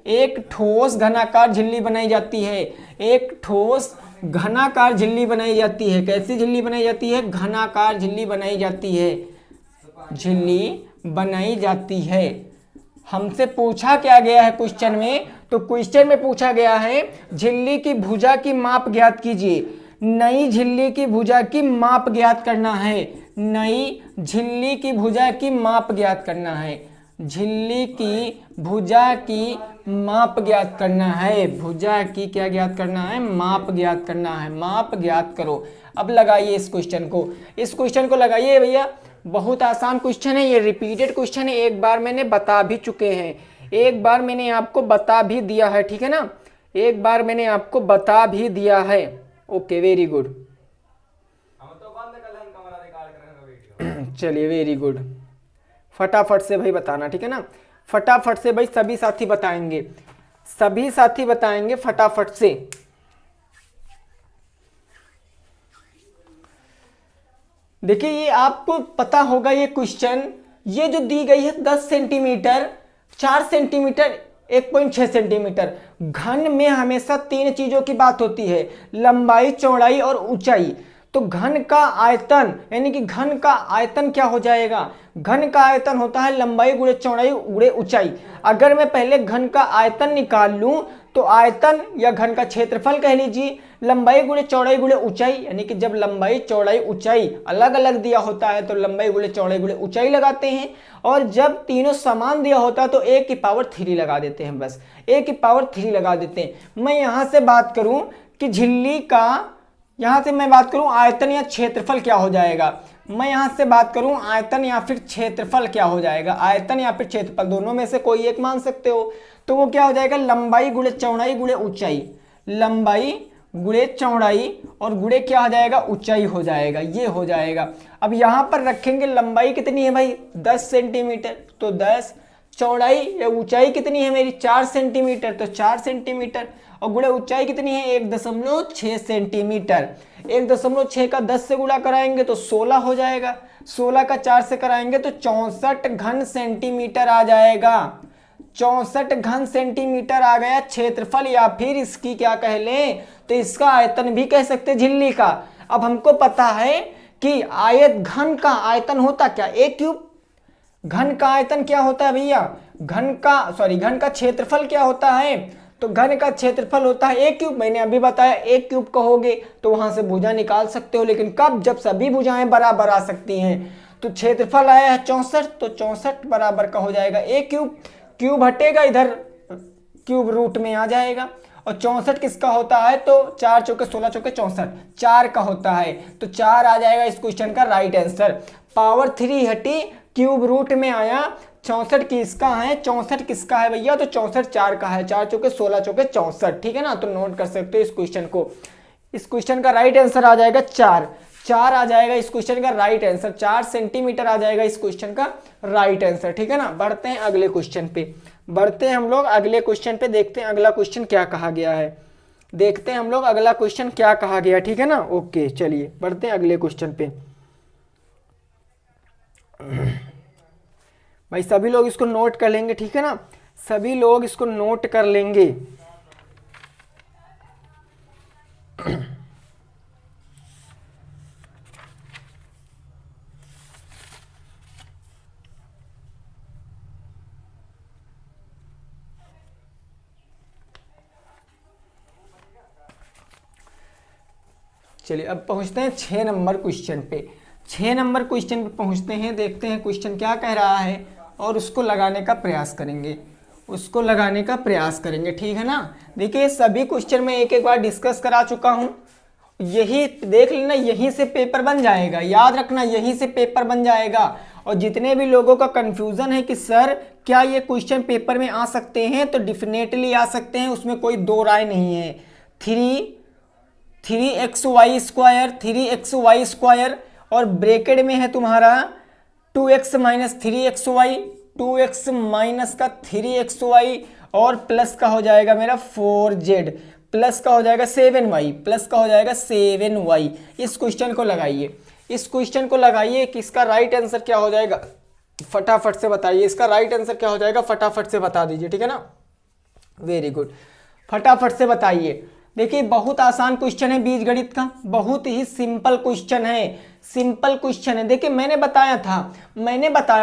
एक ठोस घनाकार झिल्ली बनाई जाती है। एक ठोस घनाकार झिल्ली बनाई जाती है। कैसी झिल्ली बनाई जाती है? घनाकार झिल्ली बनाई जाती है। झिल्ली बनाई जाती है। हमसे पूछा क्या गया है क्वेश्चन में? तो क्वेश्चन में पूछा गया है झिल्ली की भुजा की माप ज्ञात कीजिए। नई झिल्ली की भुजा की माप ज्ञात करना है। नई झिल्ली की भुजा की माप ज्ञात करना है। झिल्ली की भुजा की माप ज्ञात करना है। भुजा की क्या ज्ञात करना है? माप ज्ञात करना है। माप ज्ञात करो। अब लगाइए इस क्वेश्चन को, इस क्वेश्चन को लगाइए भैया। बहुत आसान क्वेश्चन है, ये रिपीटेड क्वेश्चन है, एक बार मैंने बता भी चुके हैं, एक बार मैंने आपको बता भी दिया है, ठीक है ना, एक बार मैंने आपको बता भी दिया है। Okay, very good. चलिए वेरी गुड, फटाफट से भाई बताना, ठीक है ना, फटाफट से भाई, सभी साथी बताएंगे, सभी साथी बताएंगे फटाफट से। देखिए ये आपको पता होगा ये क्वेश्चन, ये जो दी गई है 10 सेंटीमीटर, 4 सेंटीमीटर, 1.6 सेंटीमीटर। घन में हमेशा 3 चीजों की बात होती है, लंबाई, चौड़ाई और ऊंचाई। तो घन का आयतन, यानी कि घन का आयतन क्या हो जाएगा? घन का आयतन होता है लंबाई गुणे चौड़ाई गुणे ऊंचाई। अगर मैं पहले घन का आयतन निकाल लूं तो आयतन या घन का क्षेत्रफल कह लीजिए, लंबाई गुणे चौड़ाई गुणे ऊंचाई, यानी कि जब लंबाई, चौड़ाई, ऊंचाई अलग अलग दिया होता है तो लंबाई गुणे चौड़ाई गुणे ऊंचाई लगाते हैं, और जब तीनों समान दिया होता है तो a की पावर 3 लगा देते हैं, बस a की पावर 3 लगा देते हैं। मैं यहां से बात करूं कि झिल्ली का, यहां से मैं बात करूं आयतन या क्षेत्रफल क्या हो जाएगा, मैं यहां से बात करूं आयतन या फिर क्षेत्रफल क्या हो जाएगा, आयतन या फिर क्षेत्रफल, दोनों में से कोई एक मान सकते हो। तो वो क्या हो जाएगा? लंबाई गुणे चौड़ाई गुणे ऊंचाई, लंबाई गुणे चौड़ाई और गुणे क्या हो जाएगा? ऊंचाई हो जाएगा, ये हो जाएगा। अब यहां पर रखेंगे लंबाई कितनी है भाई? 10 सेंटीमीटर, तो 10, चौड़ाई या ऊंचाई कितनी है मेरी? 4 सेंटीमीटर, तो 4 सेंटीमीटर, और गुणे ऊंचाई कितनी है? 1.6 सेंटीमीटर। 1.6 का 10 से गुणा कराएंगे तो 16 हो जाएगा, 16 का 4 से कराएंगे तो 64 घन सेंटीमीटर आ जाएगा। 64 घन सेंटीमीटर आ गया क्षेत्रफल, या फिर इसकी क्या कह लें तो इसका आयतन भी कह सकते हैं झिल्ली का। अब हमको पता है कि आयत, घन का आयतन होता क्या? a cube. घन का आयतन क्या होता है भैया? घन का क्षेत्रफल क्या होता है? तो घन का क्षेत्रफल होता है a क्यूब। मैंने अभी बताया a क्यूब कहोगे तो वहां से भुजा निकाल सकते हो, लेकिन कब? जब सभी भुजाएं बराबर आ सकती हैं। तो क्षेत्रफल आया है 64, तो 64 बराबर का हो जाएगा a क्यूब, क्यूब हटेगा इधर, क्यूब रूट में आ जाएगा। और 64 किसका होता है? तो 4 चौके 16 चौके 64, 4 का होता है, तो 4 आ जाएगा इस क्वेश्चन का राइट आंसर। पावर 3 हटी, क्यूब रूट में आया, 64 किसका है? 64 किसका है भैया? तो 64 4 का है, 4 चौके 16 चौके 64, ठीक है ना। तो नोट कर सकते हो इस क्वेश्चन को। इस क्वेश्चन का राइट आंसर आ जाएगा 4, 4 आ जाएगा इस क्वेश्चन का राइट आंसर, 4 सेंटीमीटर आ जाएगा इस क्वेश्चन का राइट आंसर, ठीक है ना। बढ़ते हैं अगले क्वेश्चन पे, बढ़ते हैं हम लोग अगले क्वेश्चन पे, देखते हैं अगला क्वेश्चन क्या कहा गया है, देखते हैं हम लोग अगला क्वेश्चन क्या कहा गया, ठीक है ना। ओके चलिए बढ़ते हैं अगले क्वेश्चन पे। भाई सभी लोग इसको नोट कर लेंगे, ठीक है ना, सभी लोग इसको नोट कर लेंगे। चलिए अब पहुंचते हैं 6 नंबर क्वेश्चन पे। 6 नंबर क्वेश्चन पे पहुंचते हैं, देखते हैं क्वेश्चन क्या कह रहा है और उसको लगाने का प्रयास करेंगे, ठीक है ना। देखिए सभी क्वेश्चन में एक एक बार डिस्कस करा चुका हूं, यही देख लेना, यहीं से पेपर बन जाएगा, याद रखना यहीं से पेपर बन जाएगा। और जितने भी लोगों का कंफ्यूजन है कि सर क्या ये क्वेश्चन पेपर में आ सकते हैं, तो डेफिनेटली आ सकते हैं, उसमें कोई दो राय नहीं है। 3xy स्क्वायर और ब्रैकेट में है तुम्हारा 2x minus 3xy, 2x minus का 3xy और प्लस का हो जाएगा मेरा 4z, प्लस का हो जाएगा 7y, प्लस का हो जाएगा 7y। इस क्वेश्चन को लगाइए कि इसका राइट आंसर क्या हो जाएगा, फटाफट से बताइए इसका राइट आंसर क्या हो जाएगा, फटाफट से बता दीजिए, ठीक है ना। वेरी गुड, फटाफट से बताइए। देखिए बहुत आसान क्वेश्चन है बीजगणित का, बहुत ही सिंपल क्वेश्चन है, देखिए मैंने बताया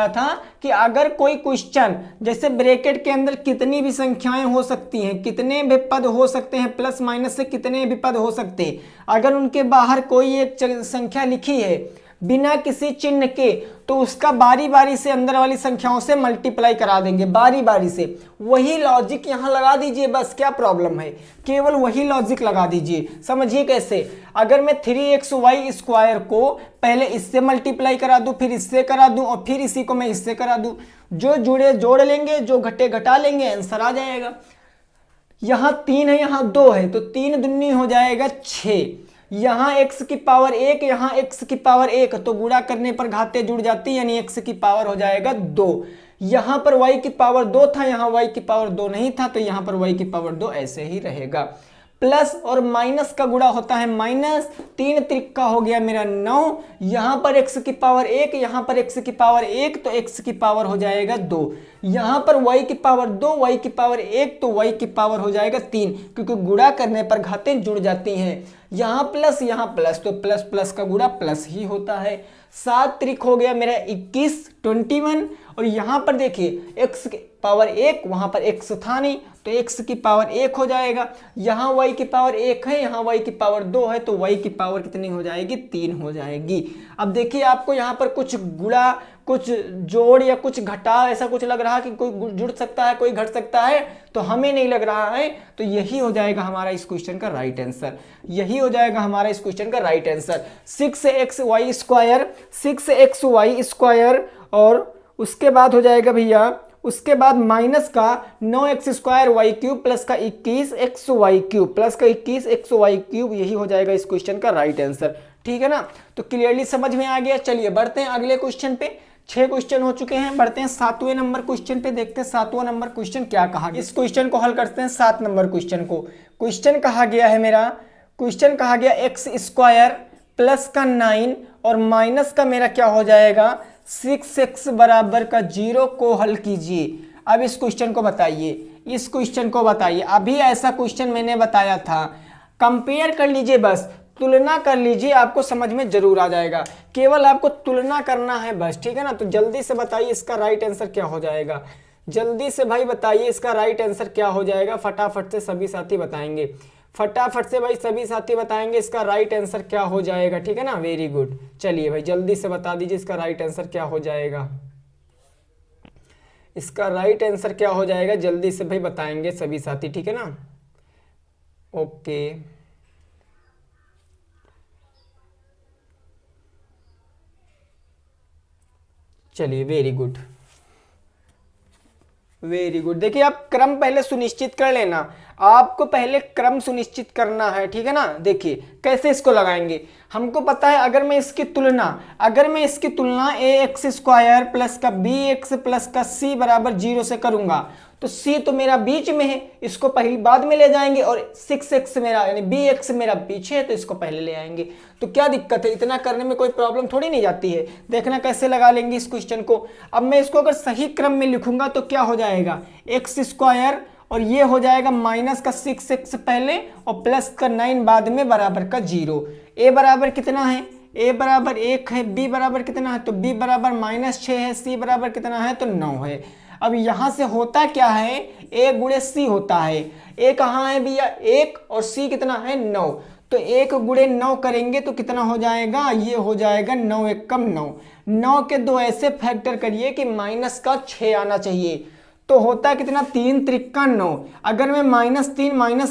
था कि अगर कोई क्वेश्चन जैसे ब्रैकेट के अंदर कितनी भी संख्याएं हो सकती हैं, कितने भी पद हो सकते हैं, प्लस माइनस से कितने भी पद हो सकते हैं, अगर उनके बाहर कोई एक संख्या लिखी है बिना किसी चिन्ह के, तो उसका बारी बारी से अंदर वाली संख्याओं से मल्टीप्लाई करा देंगे, बारी बारी से। वही लॉजिक यहां लगा दीजिए, बस क्या प्रॉब्लम है, केवल वही लॉजिक लगा दीजिए। समझिए कैसे, अगर मैं 3xy स्क्वायर को पहले इससे मल्टीप्लाई करा दूं, फिर इससे करा दूं और फिर इसी को मैं इससे करा दूं, जो जुड़े जोड़ लेंगे, जो घटे घटा लेंगे, आंसर आ जाएगा। यहां 3 है, यहां 2 है, तो 3 दूनी हो जाएगा 6, यहाँ x की पावर 1, यहाँ x की पावर 1, तो गुणा करने पर घाते जुड़ जाती है, यानी x की पावर हो जाएगा 2। यहाँ पर y की पावर 2 था, यहाँ y की पावर 2 नहीं था, तो यहाँ पर y की पावर 2 ऐसे ही रहेगा। प्लस और माइनस का गुणा होता है माइनस, 3 त्रिक्का हो गया मेरा 9, यहाँ पर x की पावर 1, यहाँ पर x की पावर 1, तो x की पावर हो जाएगा 2, यहाँ पर y की पावर 2, y की पावर 1, तो y की पावर हो जाएगा 3, क्योंकि गुणा करने पर घातें जुड़ जाती हैं। यहाँ प्लस तो प्लस प्लस का गुणा प्लस ही होता है। 7 त्रिक हो गया मेरा 21, 21, और यहाँ पर देखिए x की पावर 1, वहाँ पर x था नहीं, तो x की पावर 1 हो जाएगा। यहाँ y की पावर 1 है, यहाँ y की पावर 2 है, तो y की पावर कितनी हो जाएगी, 3 हो जाएगी। अब देखिए आपको यहाँ पर कुछ गुणा, कुछ जोड़ या कुछ घटा ऐसा कुछ लग रहा है कि कोई जुड़ सकता है, कोई घट सकता है, तो हमें नहीं लग रहा है, तो यही हो जाएगा हमारा इस क्वेश्चन का राइट आंसर, 6xy स्क्वायर और उसके बाद हो जाएगा भैया, उसके बाद माइनस का 9x square Y cube plus का 21xy क्यूब प्लस का 21xy क्यूब, यही हो जाएगा इस क्वेश्चन का राइट आंसर, ठीक है ना। तो क्लियरली समझ में आ गया। चलिए बढ़ते हैं अगले क्वेश्चन पे, 6 क्वेश्चन हो चुके हैं, बढ़ते हैं 7वें नंबर क्वेश्चन पे, देखते हैं 7वां नंबर क्वेश्चन क्या कहा। इस क्वेश्चन को हल करते हैं 7 नंबर क्वेश्चन को। क्वेश्चन कहा गया एक्स स्क्वायर प्लस का 9 और माइनस का मेरा क्या हो जाएगा 6x बराबर का 0 को हल कीजिए। अब इस क्वेश्चन को बताइए, अभी ऐसा क्वेश्चन मैंने बताया था, कंपेयर कर लीजिए, बस तुलना कर लीजिए, आपको समझ में जरूर आ जाएगा, केवल आपको तुलना करना है बस, ठीक है ना। तो जल्दी से बताइए इसका राइट आंसर क्या हो जाएगा, जल्दी से भाई बताइए इसका राइट आंसर क्या हो जाएगा, फटाफट से सभी साथी बताएंगे, इसका राइट आंसर क्या हो जाएगा, ठीक है ना। वेरी गुड, चलिए भाई जल्दी से बता दीजिए इसका राइट आंसर क्या हो जाएगा, जल्दी से भाई बताएंगे सभी साथी, ठीक है ना। ओके चलिए, वेरी गुड। देखिए आप क्रम पहले सुनिश्चित कर लेना, आपको पहले क्रम सुनिश्चित करना है, ठीक है ना। देखिए कैसे इसको लगाएंगे, हमको पता है अगर मैं इसकी तुलना ax स्क्वायर प्लस का bx प्लस का c बराबर 0 से करूंगा, तो c तो मेरा बीच में है, इसको पहले बाद में ले जाएंगे, और 6x मेरा यानी bx मेरा पीछे है, तो इसको पहले ले आएंगे। तो क्या दिक्कत है, इतना करने में कोई प्रॉब्लम थोड़ी नहीं जाती है। देखना कैसे लगा लेंगे इस क्वेश्चन को। अब मैं इसको अगर सही क्रम में लिखूंगा तो क्या हो जाएगा, एक्स स्क्वायर और ये हो जाएगा माइनस का 6x पहले और प्लस का 9 बाद में बराबर का 0। a बराबर कितना है, a बराबर 1 है, b बराबर कितना है, तो b बराबर -6 है, c बराबर कितना है, तो 9 है। अब यहां से होता क्या है, a गुणे c होता है, a कहाँ है भैया 1 और c कितना है 9, तो 1 गुणे 9 करेंगे तो कितना हो जाएगा, ये हो जाएगा 9 एकम 9। 9 के 2 ऐसे फैक्टर करिए कि माइनस का 6 आना चाहिए, तो होता कितना 3 त्रिक्का 9। अगर मैं माइनस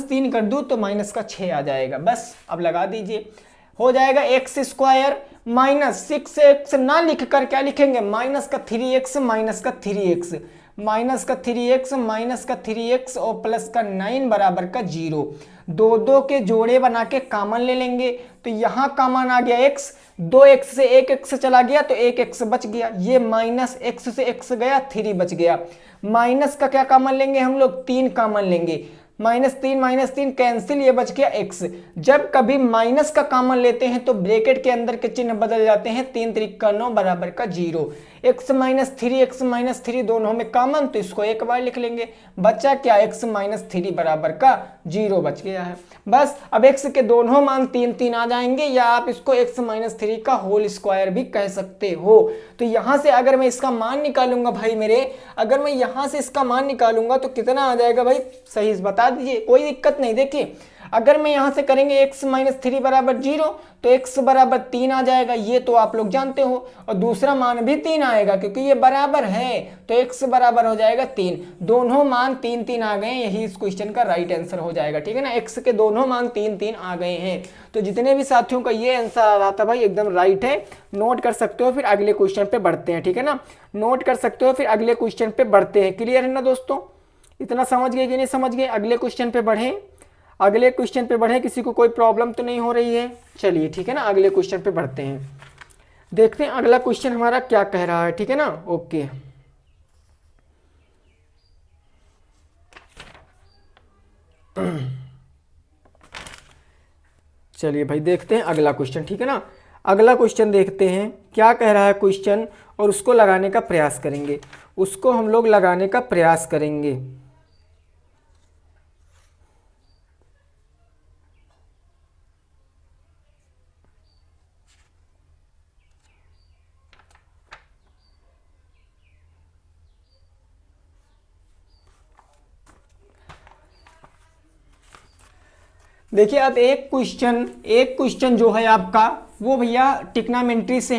तीन कर दूं तो माइनस का 6 आ जाएगा। बस अब लगा दीजिए, हो जाएगा एक्स स्क्वायर माइनस 6x ना लिख कर क्या लिखेंगे, माइनस का 3x माइनस का 3x माइनस का 3x माइनस का 3x और प्लस का 9 बराबर का 0। 2 के जोड़े बना के कॉमन ले लेंगे, तो यहाँ कॉमन आ गया x, 2x से 1x चला गया तो 1x बच गया, ये माइनस x से x गया 3 बच गया। माइनस का क्या कॉमन लेंगे हम लोग, 3 कॉमन लेंगे, माइनस तीन कैंसिल, ये बच गया x। जब कभी माइनस का कॉमन लेते हैं तो ब्रैकेट के अंदर के चिन्ह बदल जाते हैं, 3 त्रिक्का 9 बराबर का 0। x माइनस 3 दोनों में कॉमन, तो इसको एक बार लिख लेंगे, बचा क्या x माइनस 3 बराबर का 0 बच गया है। बस अब x के दोनों मान 3 आ जाएंगे, या आप इसको x माइनस 3 का होल स्क्वायर भी कह सकते हो। तो यहां से अगर मैं इसका मान निकालूंगा भाई मेरे, अगर मैं यहां से इसका मान निकालूंगा तो कितना आ जाएगा भाई, सही बता दीजिए, कोई दिक्कत नहीं। देखिए अगर मैं यहां से करेंगे x माइनस 3 बराबर 0 तो x बराबर 3 आ जाएगा, ये तो आप लोग जानते हो, और दूसरा मान भी 3 आएगा क्योंकि ये बराबर है, तो x बराबर हो जाएगा 3। दोनों मान 3 आ गए, यही इस क्वेश्चन का राइट आंसर हो जाएगा, ठीक है ना। x के दोनों मान 3 आ गए हैं, तो जितने भी साथियों का ये आंसर आ रहा था भाई एकदम राइट है, नोट कर सकते हो। फिर अगले क्वेश्चन पे बढ़ते हैं, ठीक है ना, नोट कर सकते हो, फिर अगले क्वेश्चन पे बढ़ते हैं। क्लियर है ना दोस्तों, इतना समझ गए कि नहीं समझ गए, अगले क्वेश्चन पे बढ़े, अगले क्वेश्चन पे बढ़े, किसी को कोई प्रॉब्लम तो नहीं हो रही है, चलिए ठीक है ना, अगले क्वेश्चन पे बढ़ते हैं, देखते हैं अगला क्वेश्चन हमारा क्या कह रहा है, ठीक है ना। ओके चलिए भाई देखते हैं अगला क्वेश्चन, ठीक है ना। अगला क्वेश्चन देखते हैं क्या कह रहा है क्वेश्चन, और उसको लगाने का प्रयास करेंगे, उसको हम लोग लगाने का प्रयास करेंगे। देखिए अब एक क्वेश्चन जो है आपका वो भैया टिग्नोमेट्री से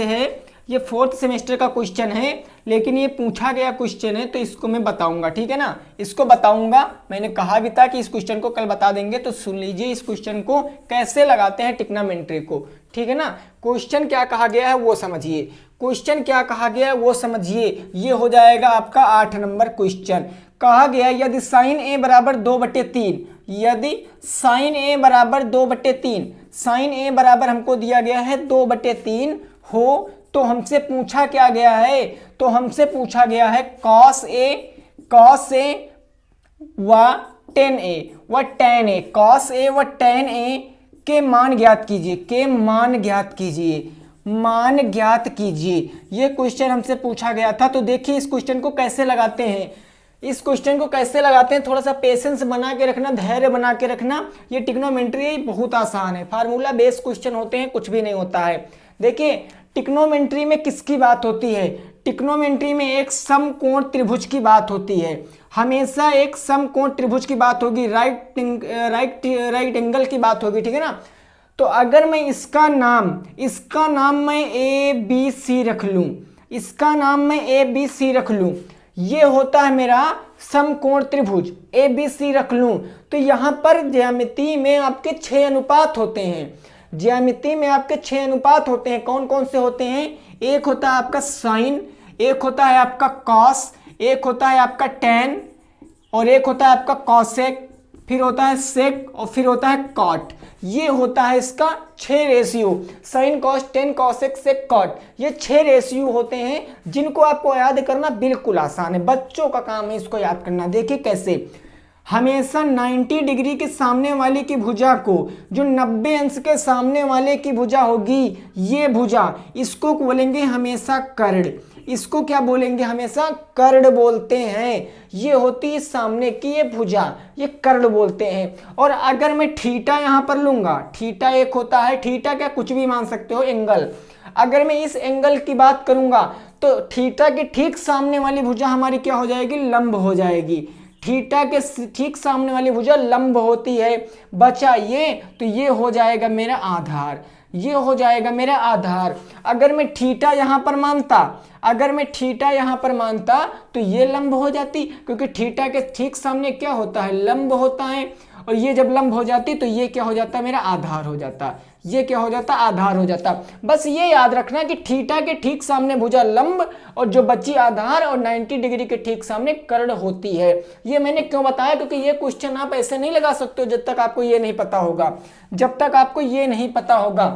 है, ये 4th सेमेस्टर का क्वेश्चन है, लेकिन ये पूछा गया क्वेश्चन है, तो इसको मैं बताऊंगा, ठीक है ना, इसको बताऊंगा। मैंने कहा भी था कि इस क्वेश्चन को कल बता देंगे, तो सुन लीजिए इस क्वेश्चन को कैसे लगाते हैं टिग्नोमेट्री को, ठीक है ना। क्वेश्चन क्या कहा गया है वो समझिए, क्वेश्चन क्या कहा गया है वो समझिए, ये हो जाएगा आपका 8 नंबर क्वेश्चन। कहा गया यदि साइन ए बराबर 2/3, यदि साइन ए बराबर 2/3, साइन ए बराबर हमको दिया गया है 2/3 हो, तो हमसे पूछा क्या गया है, तो हमसे पूछा गया है cos A व tan A व tan A, cos A व tan A के मान ज्ञात कीजिए, मान ज्ञात कीजिए, ये क्वेश्चन हमसे पूछा गया था। तो देखिए इस क्वेश्चन को कैसे लगाते हैं, इस क्वेश्चन को कैसे लगाते हैं, थोड़ा सा पेशेंस बना के रखना, धैर्य बना के रखना। ये टिग्नोमेट्री बहुत आसान है, फार्मूला बेस्ड क्वेश्चन होते हैं, कुछ भी नहीं होता है। देखिए टिग्नोमेट्री में किसकी बात होती है, टिग्नोमेट्री में एक समकोण त्रिभुज की बात होती है, हमेशा एक समकोण त्रिभुज की बात होगी, राइट एंगल की बात होगी, ठीक है ना। तो अगर मैं इसका नाम मैं ABC रख लूं, इसका नाम मैं ABC रख लूं, ये होता है मेरा समकोण त्रिभुज, ABC रख लूं, तो यहां पर ज्यामिति में आपके 6 अनुपात होते हैं, ज्यामिति में आपके 6 अनुपात होते हैं। कौन कौन से होते हैं, एक होता है आपका साइन, एक होता है आपका कॉस, एक होता है आपका टैन, और एक होता है आपका कॉसेक, फिर होता है सेक, और फिर होता है कॉट। ये होता है इसका 6 ratio, sine cos tan cosec sec cot, ये 6 रेशियो होते हैं, जिनको आपको याद करना बिल्कुल आसान है, बच्चों का काम है इसको याद करना। देखिए कैसे, हमेशा 90 डिग्री के सामने वाले की भुजा को, जो 90 अंश के सामने वाले की भुजा होगी, ये भुजा, इसको बोलेंगे हमेशा कर्ण, इसको क्या बोलेंगे, हमेशा कर्ण बोलते हैं। ये होती है सामने की ये भुजा, ये कर्ण बोलते हैं। और अगर मैं थीटा यहां पर लूंगा, थीटा एक होता है, थीटा क्या कुछ भी मान सकते हो, एंगल, अगर मैं इस एंगल की बात करूंगा तो थीटा के ठीक सामने वाली भुजा हमारी क्या हो जाएगी, लंब हो जाएगी। थीटा के ठीक सामने वाली भुजा लंब होती है। बचा ये, तो ये हो जाएगा मेरा आधार, ये हो जाएगा मेरा आधार। अगर मैं थीटा यहाँ पर मानता, अगर मैं थीटा यहाँ पर मानता तो ये लंब हो जाती, क्योंकि थीटा के ठीक सामने क्या होता है, लंब होता है। और ये जब लंब हो जाती तो ये क्या हो जाता, मेरा आधार हो जाता, ये क्या हो जाता, आधार हो जाता। बस ये याद रखना कि थीटा के ठीक सामने भुजा लंब और जो बची आधार, और 90 डिग्री के ठीक सामने कर्ण होती है। ये मैंने क्यों बताया, क्योंकि ये क्वेश्चन आप ऐसे नहीं लगा सकते हो जब तक आपको ये नहीं पता होगा, जब तक आपको ये नहीं पता होगा।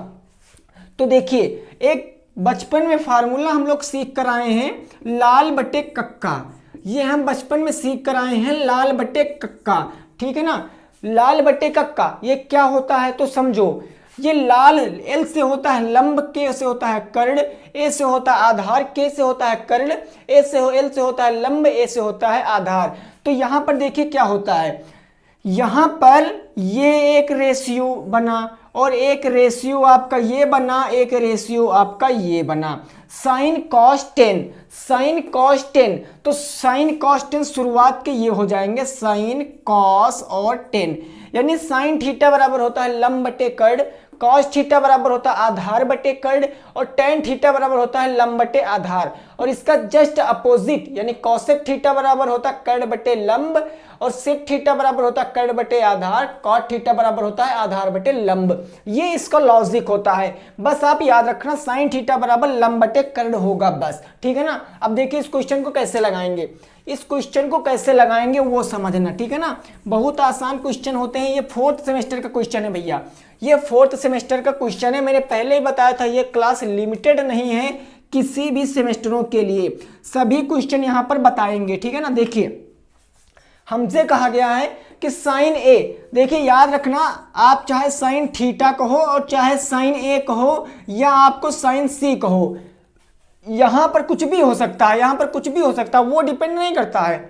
तो देखिए, एक बचपन में फार्मूला हम लोग सीख कर आए हैं, लाल बटे कक्का। ये हम बचपन में सीख कर आए हैं, लाल बटे कक्का, ठीक है ना। लाल बटे कक्का ये क्या होता है तो समझो, ये लाल एल से होता है लंब, के से होता है कर्ण, ए से होता है आधार, के से होता है कर्ण, ए से एल से होता है लंब, ए से होता है आधार। तो यहां पर देखिए क्या होता है, यहां पर ये एक रेशियो बना और एक रेशियो आपका ये बना, एक रेशियो आपका ये बना, साइन कॉस 10, साइन कॉस 10। तो साइन कॉस 10 शुरुआत के ये हो जाएंगे साइन कॉस और 10, यानी साइन थीटा बराबर होता है लंब बटे कर्ण, कॉस थीटा बराबर होता है आधार बटे कर्ण, और टेन थीटा बराबर होता है लंब बटे आधार। और इसका जस्ट अपोजिट यानी कॉसेक थीटा बराबर होता है कर्ण बटे लंब, और सेक थीटा बराबर होता है कर्ण बटे आधार, कॉट थीटा बराबर होता है आधार बटे लंब। ये इसका लॉजिक होता है। बस आप याद रखना साइन थीटा बराबर लंब बटे कर्ण होगा बस, ठीक है ना। अब देखिए इस क्वेश्चन को कैसे लगाएंगे, इस क्वेश्चन को कैसे लगाएंगे वो समझना, ठीक है ना। बहुत आसान क्वेश्चन होते हैं, ये 4th सेमेस्टर का क्वेश्चन है भैया, ये 4th सेमेस्टर का क्वेश्चन है। मैंने पहले ही बताया था ये क्लास लिमिटेड नहीं है किसी भी सेमेस्टरों के लिए, सभी क्वेश्चन यहां पर बताएंगे, ठीक है ना। देखिए हमसे कहा गया है कि साइन ए, देखिए याद रखना, आप चाहे साइन थीटा कहो और चाहे साइन ए कहो या आपको साइन सी कहो, यहां पर कुछ भी हो सकता है, यहां पर कुछ भी हो सकता है, वो डिपेंड नहीं करता है,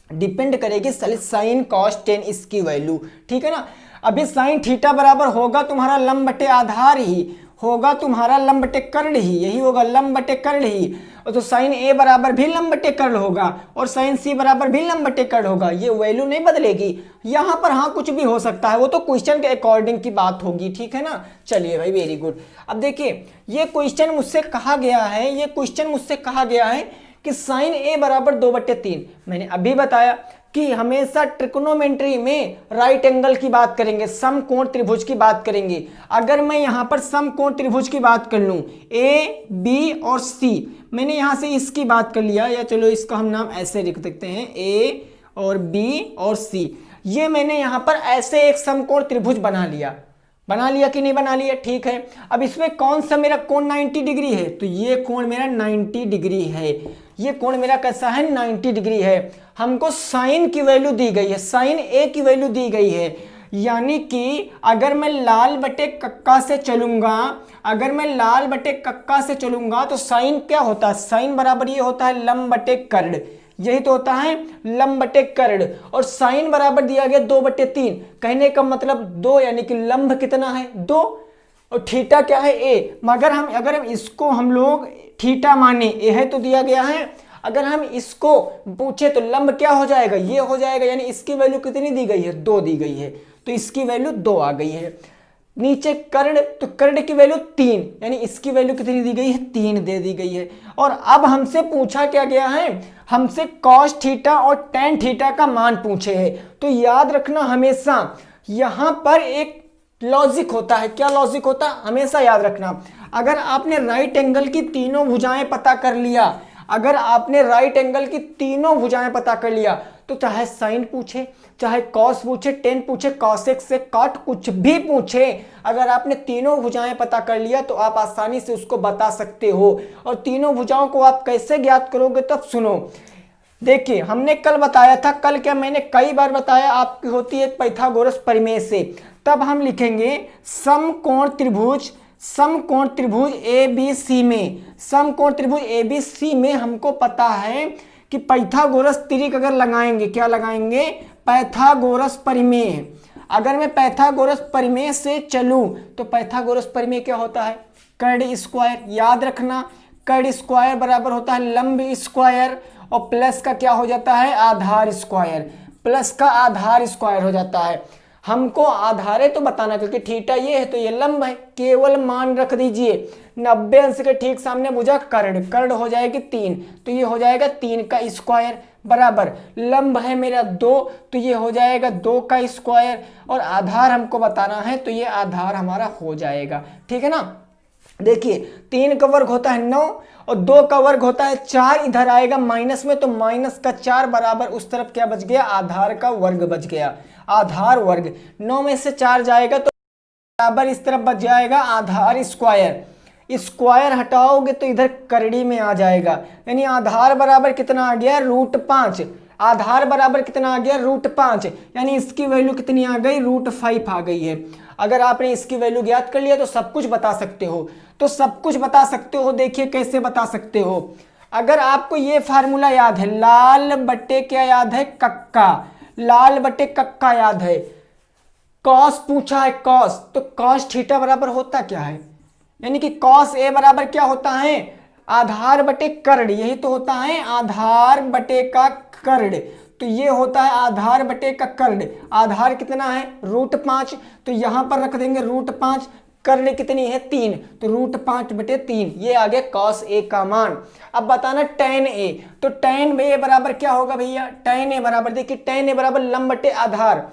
डिपेंड करेगी साइन कॉस 10 इसकी वैल्यू, ठीक है ना। अभी साइन थीटा बराबर होगा तुम्हारा लंब बटे आधार ही, होगा तुम्हारा लंब बटे कर्ण ही, यही होगा लंब बटे कर्ण ही। और तो साइन ए बराबर भी लंब बटे कर्ण होगा और साइन सी बराबर भी लंब बटे कर्ण होगा, ये वैल्यू नहीं बदलेगी। यहां पर हाँ कुछ भी हो सकता है, वो तो क्वेश्चन के अकॉर्डिंग की बात होगी, ठीक है ना। चलिए भाई वेरी गुड। अब देखिए ये क्वेश्चन मुझसे कहा गया है, ये क्वेश्चन मुझसे कहा गया है कि साइन ए बराबर 2/3। मैंने अभी बताया कि हमेशा ट्रिकोनोमेट्री में राइट एंगल की बात करेंगे, समकोण त्रिभुज की बात करेंगे। अगर मैं यहां पर समकोण त्रिभुज की बात कर लूं, ए बी और सी, मैंने यहां से इसकी बात कर लिया, या चलो इसका हम नाम ऐसे लिख सकते हैं, ए और बी और सी, ये मैंने यहां पर ऐसे एक समकोण त्रिभुज बना लिया, बना लिया कि नहीं बना लिया, ठीक है। अब इसमें कौन सा मेरा कोण 90 डिग्री है, तो ये कोण मेरा 90 डिग्री है, ये कोण मेरा कैसा है 90 डिग्री है। हमको साइन की वैल्यू दी गई है, साइन ए की वैल्यू दी गई है, यानी कि अगर मैं लाल बटे कक्का से चलूंगा, अगर मैं लाल बटे कक्का से चलूंगा तो साइन क्या होता है, साइन बराबर ये होता है लंब बटे कर्ण, यही तो होता है लंब बटे कर्ण। और साइन बराबर दिया गया 2/3, कहने का मतलब 2, यानी कि लंब कितना है 2, और थीटा क्या है ए। मगर अगर हम इसको हम लोग थीटा माने, ए है तो दिया गया है, अगर हम इसको पूछे तो लंब क्या हो जाएगा, ये हो जाएगा, यानी इसकी वैल्यू कितनी दी गई है 2 दी गई है, तो इसकी वैल्यू 2 आ गई है। नीचे कर्ण, तो कर्ण की वैल्यू 3, यानी इसकी वैल्यू कितनी दी गई है 3 दे दी गई है। और अब हमसे पूछा क्या गया है, हमसे कॉस थीटा और टेन थीटा का मान पूछे है। तो याद रखना हमेशा यहां पर एक लॉजिक होता है, क्या लॉजिक होता है हमेशा याद रखना। अगर आपने राइट एंगल की तीनों भुजाएं पता कर लिया, अगर आपने राइट एंगल की तीनों भुजाएं पता कर लिया, तो चाहे साइन पूछे, चाहे कॉस पूछे, टेन पूछे, कॉसेक से कॉट कुछ भी पूछे, अगर आपने तीनों भुजाएं पता कर लिया तो आप आसानी से उसको बता सकते हो। और तीनों भुजाओं को आप कैसे ज्ञात करोगे, तब सुनो। देखिए हमने कल बताया था, कल क्या मैंने कई बार बताया, आपकी होती है पाइथागोरस प्रमेय से। तब हम लिखेंगे समकोण त्रिभुज, समकोण त्रिभुज ए बी सी में, समकोण त्रिभुज ए बी सी में हमको पता है कि पाइथागोरस त्रिक अगर लगाएंगे, क्या लगाएंगे, पाइथागोरस प्रमेय। अगर मैं पाइथागोरस प्रमेय से चलूं तो पाइथागोरस प्रमेय क्या होता है, कर्ण स्क्वायर, याद रखना कर्ण स्क्वायर बराबर होता है लंब स्क्वायर, और प्लस का क्या हो जाता है आधार स्क्वायर। प्लस का आधार स्क्वायर हो जाता है। हमको आधार है तो बताना, क्योंकि थीटा ये है तो ये लंब है। केवल मान रख दीजिए 90 अंश के ठीक सामने भुजा कर्ण, कर्ण हो जाएगी 3, तो ये हो जाएगा 3 का स्क्वायर बराबर लंब है मेरा 2, तो ये हो जाएगा 2 का स्क्वायर, और आधार हमको बताना है तो ये आधार हमारा हो जाएगा। ठीक है ना। देखिए 3 का वर्ग होता है 9 और 2 का वर्ग होता है 4, इधर आएगा माइनस में तो माइनस का 4 बराबर उस तरफ क्या बच गया, आधार का वर्ग बच गया। आधार वर्ग 9 में से 4 जाएगा तो बराबर इस तरफ बच जाएगा आधार स्क्वायर। स्क्वायर हटाओगे तो इधर करड़ी में आ जाएगा, यानी आधार बराबर कितना आ गया, √5। आधार बराबर कितना आ गया, √5, यानी इसकी वैल्यू कितनी आ गई, √5 आ गई है। अगर आपने इसकी वैल्यू ज्ञात कर लिया तो सब कुछ बता सकते हो, तो सब कुछ बता सकते हो। देखिए कैसे बता सकते हो, अगर आपको ये फार्मूला याद है, लाल बट्टे क्या याद है, कक्का, लाल बट्टे कक्का याद है। कॉस पूछा है कॉस, तो कॉस थीटा बराबर होता क्या है, यानी कि कॉस ए बराबर क्या होता है, आधार बटे कर्ण, यही तो होता है आधार बटे का कर्ण। तो ये होता है आधार बटे का कर्ण। आधार कितना है, √5, तो यहां पर रख देंगे √5, कर्ण कितनी है 3, तो √5/3, ये आ गया कॉस ए का मान। अब बताना tan ए, तो tan ए बराबर क्या होगा भैया, tan ए बराबर, देखिए tan ए बराबर लंब बटे आधार,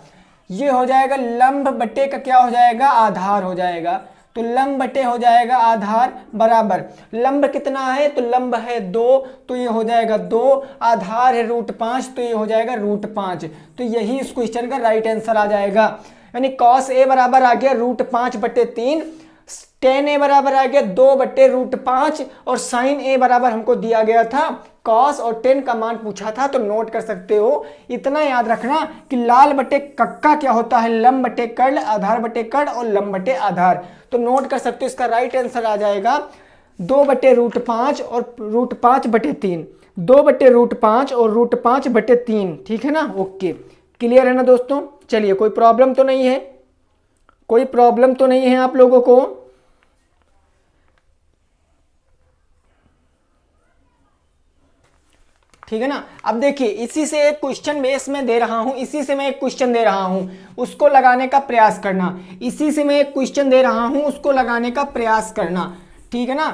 ये हो जाएगा लंब बटे का क्या हो जाएगा, आधार हो जाएगा। तो लंब बटे हो जाएगा आधार बराबर, लंब कितना है, तो लंब है 2, तो ये हो जाएगा 2, आधार है √5, तो ये हो जाएगा √5। तो यही इस क्वेश्चन का राइट आंसर आ जाएगा, यानी कॉस ए बराबर आ गया √5/3, tan ए बराबर आ गया 2/√5, और साइन ए बराबर हमको दिया गया था कॉस, और tan का मान पूछा था, तो नोट कर सकते हो। इतना याद रखना कि लाल बटे कक्का क्या होता है, लंब बटे कर्ण, आधार बटे कर्ण और लंब बटे आधार, तो नोट कर सकते हो। इसका राइट आंसर आ जाएगा 2/√5 और √5/3, 2/√5 और √5/3। ठीक है ना, ओके, क्लियर है ना दोस्तों। चलिए, कोई प्रॉब्लम तो नहीं है, कोई प्रॉब्लम तो नहीं है आप लोगों को। ठीक है ना। अब देखिए इसी से एक क्वेश्चन बेस में दे रहा हूं, इसी से मैं एक क्वेश्चन दे रहा हूं, उसको लगाने का प्रयास करना। इसी से मैं एक क्वेश्चन दे रहा हूं, उसको लगाने का प्रयास करना। ठीक है ना।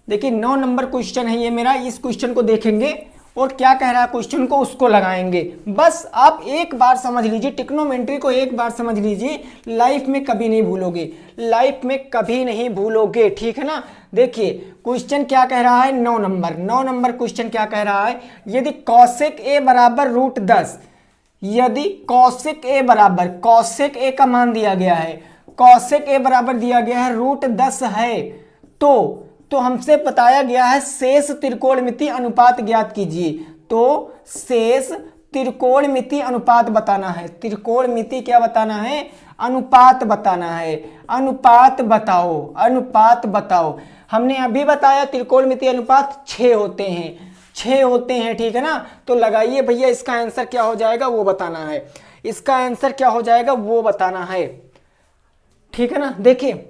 देखिए 9 नंबर क्वेश्चन है ये मेरा, इस क्वेश्चन को देखेंगे और क्या कह रहा है क्वेश्चन को, उसको लगाएंगे। बस आप एक बार समझ लीजिए, ट्रिग्नोमेट्री को एक बार समझ लीजिए, लाइफ में कभी नहीं भूलोगे, लाइफ में कभी नहीं भूलोगे। ठीक है ना। देखिए क्वेश्चन क्या कह रहा है, 9 नंबर क्वेश्चन क्या कह रहा है, यदि कॉसेक ए बराबर √10, यदि कॉसेक ए बराबर, कॉसेक ए का मान दिया गया है, कॉसेक ए बराबर दिया गया है √10 है, तो हमसे बताया गया है शेष त्रिकोणमिति अनुपात ज्ञात कीजिए। तो शेष त्रिकोणमिति अनुपात बताना है, त्रिकोणमिति क्या बताना है, अनुपात बताना है। अनुपात बताओ, अनुपात बताओ। हमने अभी बताया त्रिकोणमिति अनुपात 6 होते हैं, 6 होते हैं। ठीक है ना। तो लगाइए भैया, इसका आंसर क्या हो जाएगा वो बताना है, इसका आंसर क्या हो जाएगा वो बताना है। ठीक है ना। देखिए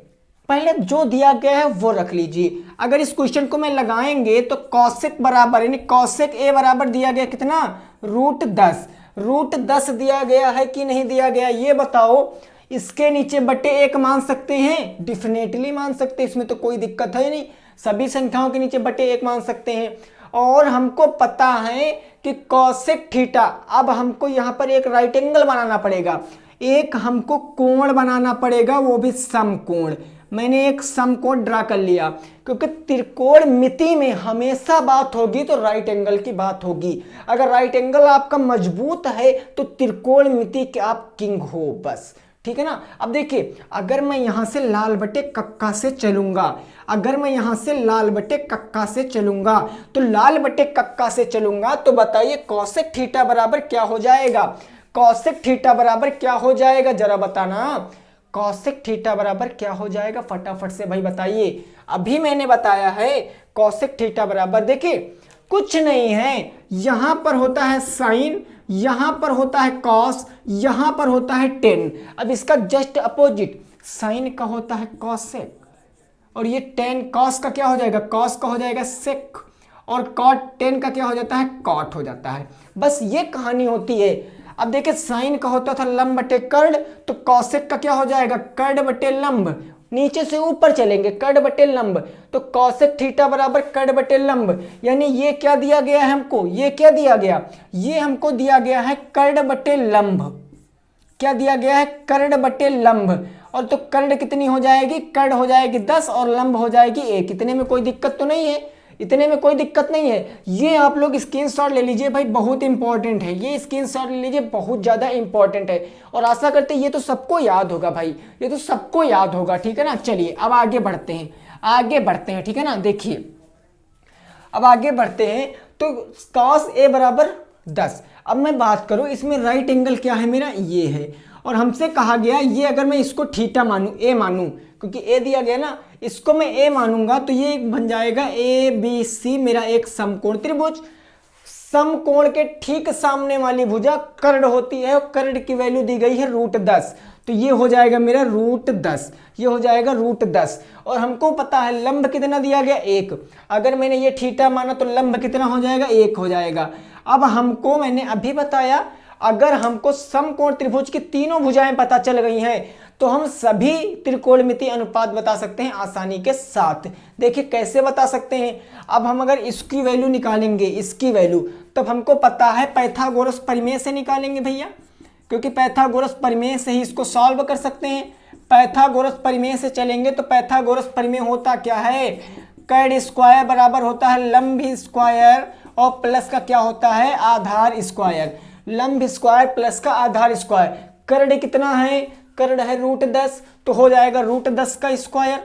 पहले जो दिया गया है वो रख लीजिए। अगर इस क्वेश्चन को मैं लगाएंगे तो कॉसेक बराबर, यानी कॉसेक ए बराबर दिया गया कितना, √10, √10 दिया गया है कि नहीं दिया गया ये बताओ। इसके नीचे बटे 1 मान सकते हैं, डिफिनेटली मान सकते हैं, इसमें तो कोई दिक्कत है नहीं, सभी संख्याओं के नीचे बटे 1 मान सकते हैं। और हमको पता है कि कॉसेक थीटा, अब हमको यहाँ पर एक राइट एंगल बनाना पड़ेगा, एक हमको कोण बनाना पड़ेगा, वो भी समकोण। मैंने एक समकोण ड्रा कर लिया, क्योंकि त्रिकोणमिति में हमेशा बात होगी तो राइट एंगल की बात होगी। अगर राइट एंगल आपका मजबूत है तो त्रिकोणमिति के आप किंग हो बस। ठीक है ना। अब देखिए अगर मैं यहां से लाल बटे कक्का से चलूंगा, अगर मैं यहां से लाल बटे कक्का से चलूंगा, तो लाल बटे कक्का से चलूंगा तो बताइए कॉसेक थीटा बराबर क्या हो जाएगा, कॉसेक थीटा बराबर क्या हो जाएगा, जरा बताना। कॉसेक थीटा बराबर क्या हो जाएगा, फटाफट से भाई बताइए। अभी मैंने बताया है कॉसेक थीटा बराबर, देखिए कुछ नहीं है, यहां पर होता है साइन, यहां पर होता है कॉस, यहां पर होता है टेन। अब इसका जस्ट अपोजिट, साइन का होता है कॉसेक, और ये टेन कॉस का क्या हो जाएगा, कॉस का हो जाएगा सेक, और कॉट टेन का क्या हो जाता है, कॉट हो जाता है। बस ये कहानी होती है। अब देखिए साइन का होता था लंब बटे कर्ण, तो कौशिक का क्या हो जाएगा, कर्ण बटे लंब। नीचे से ऊपर चलेंगे, कर्ण बटे लंब, तो कौशिक थीटा बराबर कर्ण बटे लंब। यानी ये क्या दिया गया है हमको, ये क्या दिया गया, ये हमको दिया गया है कर्ण बटे लंब। क्या दिया गया है, कर्ण बटे लंब। और तो कर्ण कितनी हो जाएगी, कर्ण हो जाएगी 10 और लंब हो जाएगी 1। इतने में कोई दिक्कत तो नहीं है, इतने में कोई दिक्कत नहीं है। ये आप लोग स्क्रीनशॉट ले लीजिए भाई, बहुत इंपॉर्टेंट है, ये स्क्रीनशॉट ले लीजिए, बहुत ज़्यादा इंपॉर्टेंट है। और आशा करते हैं ये तो सबको याद होगा भाई, ये तो सबको याद होगा, ठीक है ना। चलिए अब आगे बढ़ते हैं, आगे बढ़ते हैं, ठीक है ना। देखिए अब आगे बढ़ते हैं, तो cos a बराबर 10। अब मैं बात करूं इसमें राइट एंगल क्या है मेरा, ये है। और हमसे कहा गया ये अगर मैं इसको थीटा मानूं, a मानूं, क्योंकि a दिया गया ना, इसको मैं a मानूंगा तो ये बन जाएगा ABC मेरा एक समकोण त्रिभुज। समकोण के ठीक सामने वाली भुजा कर्ण होती है और कर्ण की वैल्यू दी गई है √10, तो ये हो जाएगा मेरा √10, ये हो जाएगा √10। और हमको पता है लंब कितना दिया गया, 1। अगर मैंने ये थीटा माना तो लंब कितना हो जाएगा, 1 हो जाएगा। अब हमको मैंने अभी बताया, अगर हमको समकोण त्रिभुज की तीनों भुजाएं पता चल गई हैं तो हम सभी त्रिकोणमितीय अनुपात बता सकते हैं आसानी के साथ। देखिए कैसे बता सकते हैं, अब हम अगर इसकी वैल्यू निकालेंगे, इसकी वैल्यू, तब हमको पता है पाइथागोरस प्रमेय से निकालेंगे भैया, क्योंकि पाइथागोरस प्रमेय से ही इसको सॉल्व कर सकते हैं। पाइथागोरस प्रमेय से चलेंगे तो पाइथागोरस प्रमेय होता क्या है, कर्ण स्क्वायर बराबर होता है लंब स्क्वायर और प्लस का क्या होता है, आधार स्क्वायर। लंब स्क्वायर प्लस का आधार स्क्वायर। कर्ण कितना है, कर्ण है √10, तो हो जाएगा √10 का स्क्वायर,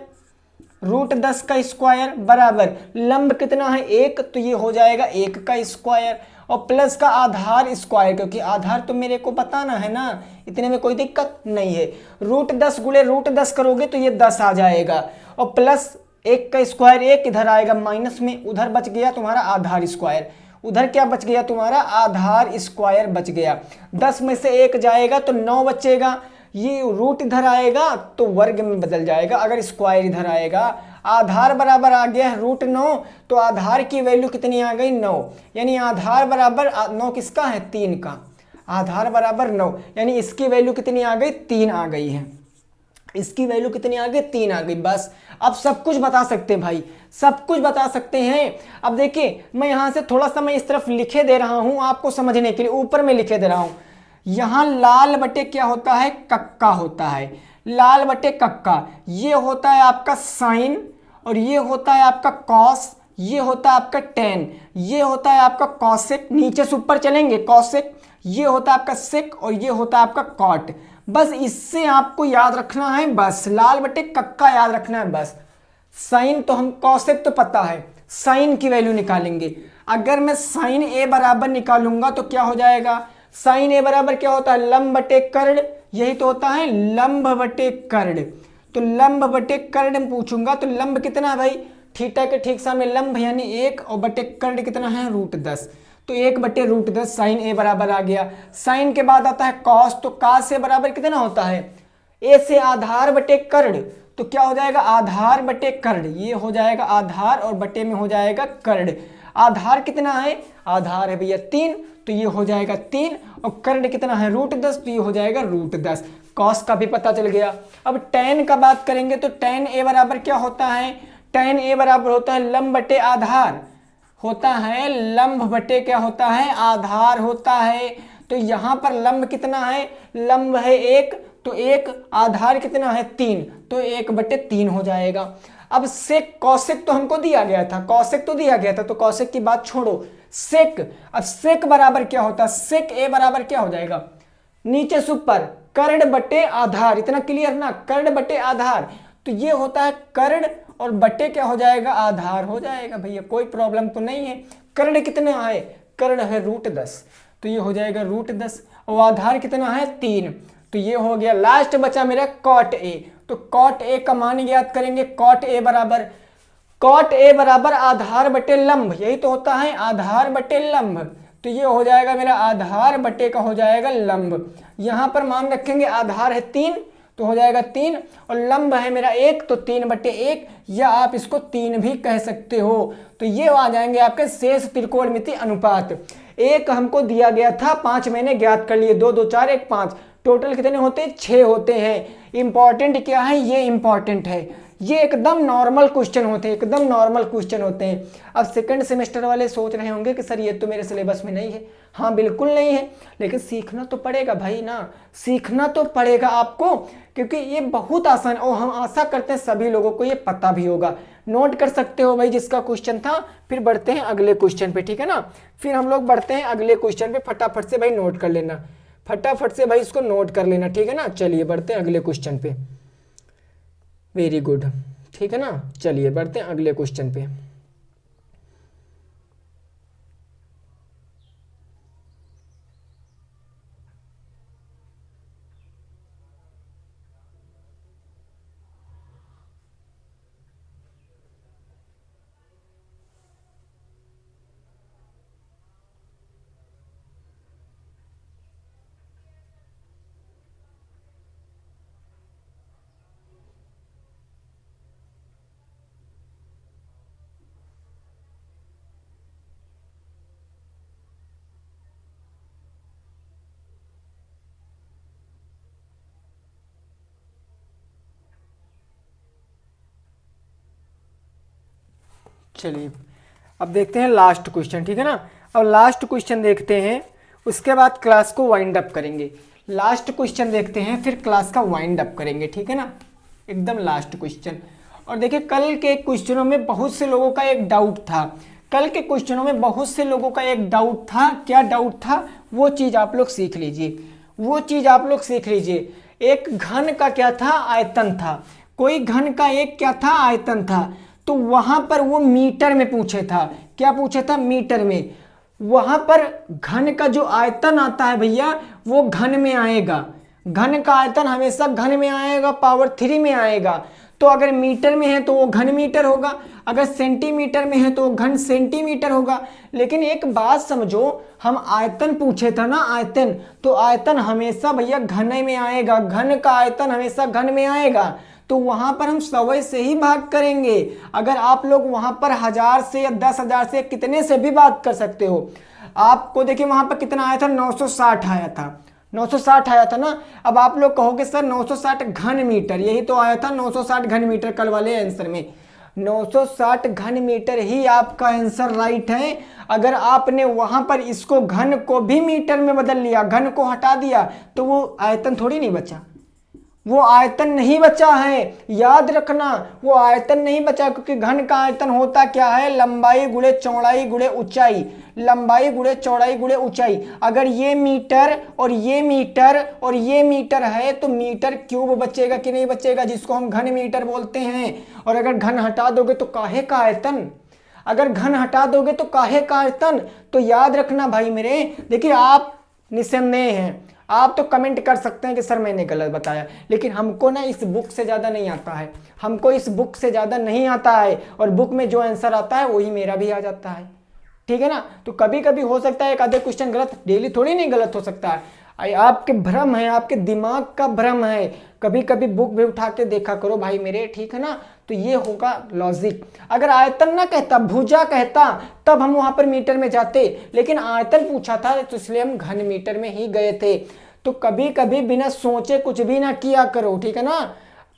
√10 का स्क्वायर बराबर लंब कितना है 1, तो ये हो जाएगा 1 का स्क्वायर और प्लस का आधार स्क्वायर, क्योंकि आधार तो मेरे को बताना है ना, इतने में कोई दिक्कत नहीं है। √10 गुणे √10 करोगे तो ये 10 आ जाएगा और प्लस 1 का स्क्वायर 1 इधर आएगा माइनस में, उधर बच गया तुम्हारा आधार स्क्वायर। उधर क्या बच गया तुम्हारा, आधार स्क्वायर बच गया। 10 में से 1 जाएगा तो 9 बचेगा। ये रूट इधर आएगा तो वर्ग में बदल जाएगा, अगर स्क्वायर इधर आएगा। आधार बराबर आ गया है √9, तो आधार की वैल्यू कितनी आ गई, 9। यानी आधार बराबर 9 किसका है, 3 का। आधार बराबर 9, यानी इसकी वैल्यू कितनी आ गई, 3 आ गई है। इसकी वैल्यू कितनी आ गई, 3 आ गई। बस अब सब कुछ बता सकते हैं भाई, सब कुछ बता सकते हैं। अब देखिए मैं यहां से थोड़ा सा मैं इस तरफ लिखे दे रहा हूं आपको समझने के लिए, ऊपर में लिखे दे रहा हूं। यहां लाल बटे क्या होता है, कक्का होता है। लाल बटे कक्का, ये होता है आपका साइन और ये होता है आपका कॉस, ये होता है आपका टेन, ये होता है आपका कॉसेक। नीचे से ऊपर चलेंगे, कॉसेक, ये होता है आपका सेक और ये होता है आपका कॉट। बस इससे आपको याद रखना है, बस लाल बटे कक्का याद रखना है बस। साइन तो हम, कॉसेक तो पता है, साइन की वैल्यू निकालेंगे। अगर मैं साइन ए बराबर निकालूंगा तो क्या हो जाएगा, साइन ए बराबर क्या होता है, लंब बटे कर्ण, यही तो होता है लंब बटे कर्ण। तो लंब बटे कर्ण पूछूंगा तो लंब कितना है भाई, थीटा के ठीक सामने लंब यानी 1 और बटे कर्ण कितना है, √10, तो 1 बटे √10 साइन ए बराबर आ गया। साइन के बाद आता है कॉस, तो कॉस ए बराबर कितना होता है, ए से आधार बटे कर्ण, तो क्या हो जाएगा, आधार बटे कर्ण। ये हो जाएगा आधार और बटे में हो जाएगा कर्ण। आधार कितना है, आधार है भैया 3, तो ये हो जाएगा 3 और कर्ण कितना है √10, तो ये हो जाएगा √10। कॉस का भी पता चल गया। अब टेन का बात करेंगे तो टेन ए बराबर क्या होता है, टेन ए बराबर होता है लंब बटे आधार, होता है लंब बटे क्या होता है, आधार होता है। तो यहाँ पर लंब कितना है, लंब है 1, तो 1, आधार कितना है 3, तो 1 बटे 3 हो जाएगा। अब सेक, कौशिक तो हमको दिया गया था, कौशिक तो दिया गया था, तो कौशिक की बात छोड़ो, सेक। अब सेक बराबर क्या होता है, सेक ए बराबर क्या हो जाएगा, नीचे से ऊपर कर्ण बटे आधार, इतना क्लियर ना, कर्ण बटे आधार, तो ये होता है कर्ण और बटे क्या हो जाएगा, आधार हो जाएगा भैया, कोई प्रॉब्लम तो नहीं है। कर्ण कितना है, कर्ण है √10, तो ये हो जाएगा √10 और आधार कितना है 3, तो ये हो गया। लास्ट बचा मेरा कॉट ए, तो कॉट ए का मान ज्ञात करेंगे। कॉट ए बराबर आधार बटे लंब, यही तो होता है आधार बटे लंब, तो ये हो जाएगा मेरा आधार बटे का हो जाएगा लंब। यहां पर मान रखेंगे आधार है 3, तो हो जाएगा 3 और लंब है मेरा 1, तो 3 बटे 1, या आप इसको 3 भी कह सकते हो। तो ये आ जाएंगे आपके शेष त्रिकोणमितीय अनुपात। एक हमको दिया गया था, 5 मैंने ज्ञात कर लिए, 2 2 4 1 5, टोटल कितने होते हैं? 6 होते हैं। इंपॉर्टेंट क्या है? ये इंपॉर्टेंट है, ये एकदम नॉर्मल क्वेश्चन होते हैं, एकदम नॉर्मल क्वेश्चन होते हैं। अब सेकंड सेमेस्टर वाले सोच रहे होंगे कि सर ये तो मेरे सिलेबस में नहीं है। हाँ बिल्कुल नहीं है, लेकिन सीखना तो पड़ेगा भाई ना, सीखना तो पड़ेगा आपको, क्योंकि ये बहुत आसान, और हम आशा करते हैं सभी लोगों को ये पता भी होगा। नोट कर सकते हो भाई जिसका क्वेश्चन था। फिर बढ़ते हैं अगले क्वेश्चन पे, ठीक है ना। फिर हम लोग बढ़ते हैं अगले क्वेश्चन पे, फटाफट से भाई नोट कर लेना, फटाफट से भाई इसको नोट कर लेना, ठीक है ना। चलिए बढ़ते हैं अगले क्वेश्चन पे। वेरी गुड, ठीक है ना। चलिए बढ़ते हैं अगले क्वेश्चन पे। चलिए अब देखते हैं लास्ट क्वेश्चन, ठीक है ना। अब लास्ट क्वेश्चन देखते हैं, उसके बाद क्लास को वाइंड अप करेंगे। लास्ट क्वेश्चन देखते हैं, फिर क्लास का वाइंड अप करेंगे, ठीक है ना। एकदम लास्ट क्वेश्चन। और देखिए कल के क्वेश्चनों में बहुत से लोगों का एक डाउट था, कल के क्वेश्चनों में बहुत से लोगों का एक डाउट था। क्या डाउट था? वो चीज़ आप लोग सीख लीजिए, वो चीज़ आप लोग सीख लीजिए। एक घन का क्या था? आयतन था। कोई घन का एक क्या था? आयतन था। तो वहां पर वो मीटर में पूछे था। क्या पूछे था? मीटर में। वहां पर घन का जो आयतन आता है भैया, वो घन में आएगा। घन का आयतन हमेशा घन में आएगा, पावर 3 में आएगा। तो अगर मीटर में है तो वो घन मीटर होगा, अगर सेंटीमीटर में है तो वो घन सेंटीमीटर होगा। लेकिन एक बात समझो, हम आयतन पूछे था ना, आयतन, तो आयतन हमेशा भैया घन में आएगा, घन का आयतन हमेशा घन में आएगा। तो वहां पर हम 100 से ही भाग करेंगे। अगर आप लोग वहां पर 1000 से या 10,000 से कितने से भी बात कर सकते हो। आपको देखिए वहां पर कितना आया था? 960 आया था, 960 आया था ना। अब आप लोग कहोगे सर 960 घन मीटर, यही तो आया था 960 घन मीटर कल वाले आंसर में। 960 घन मीटर ही आपका आंसर राइट है। अगर आपने वहां पर इसको घन को भी मीटर में बदल लिया, घन को हटा दिया, तो वो आयतन थोड़ी नहीं बचा, वो आयतन नहीं बचा है। याद रखना, वो आयतन नहीं बचा, क्योंकि घन का आयतन होता क्या है? लंबाई गुणे चौड़ाई गुणे ऊंचाई, लंबाई गुणे चौड़ाई गुणे ऊंचाई। अगर ये मीटर और ये मीटर और ये मीटर है तो मीटर क्यूब बचेगा कि नहीं बचेगा, जिसको हम घन मीटर बोलते हैं। और अगर घन हटा दोगे तो काहे का आयतन, अगर घन हटा दोगे तो काहे का आयतन। तो याद रखना भाई मेरे। देखिए आप निसंदेह हैं, आप तो कमेंट कर सकते हैं कि सर मैंने गलत बताया, लेकिन हमको ना इस बुक से ज़्यादा नहीं आता है, हमको इस बुक से ज़्यादा नहीं आता है। और बुक में जो आंसर आता है वही मेरा भी आ जाता है, ठीक है ना। तो कभी कभी हो सकता है एक आधे क्वेश्चन गलत, डेली थोड़ी नहीं गलत हो सकता है। आपके भ्रम है, आपके दिमाग का भ्रम है। कभी कभी बुक भी उठा के देखा करो भाई मेरे, ठीक है ना। तो ये होगा लॉजिक। अगर आयतन ना कहता, भुजा कहता, तब हम वहां पर मीटर में जाते, लेकिन आयतन पूछा था तो इसलिए हम घन मीटर में ही गए थे। तो कभी कभी बिना सोचे कुछ भी ना किया करो, ठीक है ना।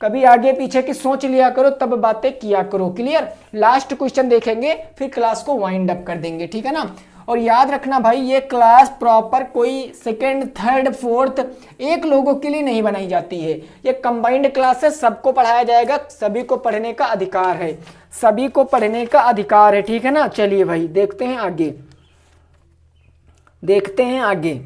कभी आगे पीछे की सोच लिया करो, तब बातें किया करो। क्लियर? लास्ट क्वेश्चन देखेंगे, फिर क्लास को वाइंड अप कर देंगे, ठीक है ना। और याद रखना भाई, ये क्लास प्रॉपर कोई सेकंड थर्ड फोर्थ एक लोगों के लिए नहीं बनाई जाती है। ये कंबाइंड क्लास है, सबको पढ़ाया जाएगा, सभी को पढ़ने का अधिकार है, सभी को पढ़ने का अधिकार है, ठीक है ना। चलिए भाई देखते हैं आगे, देखते हैं आगे।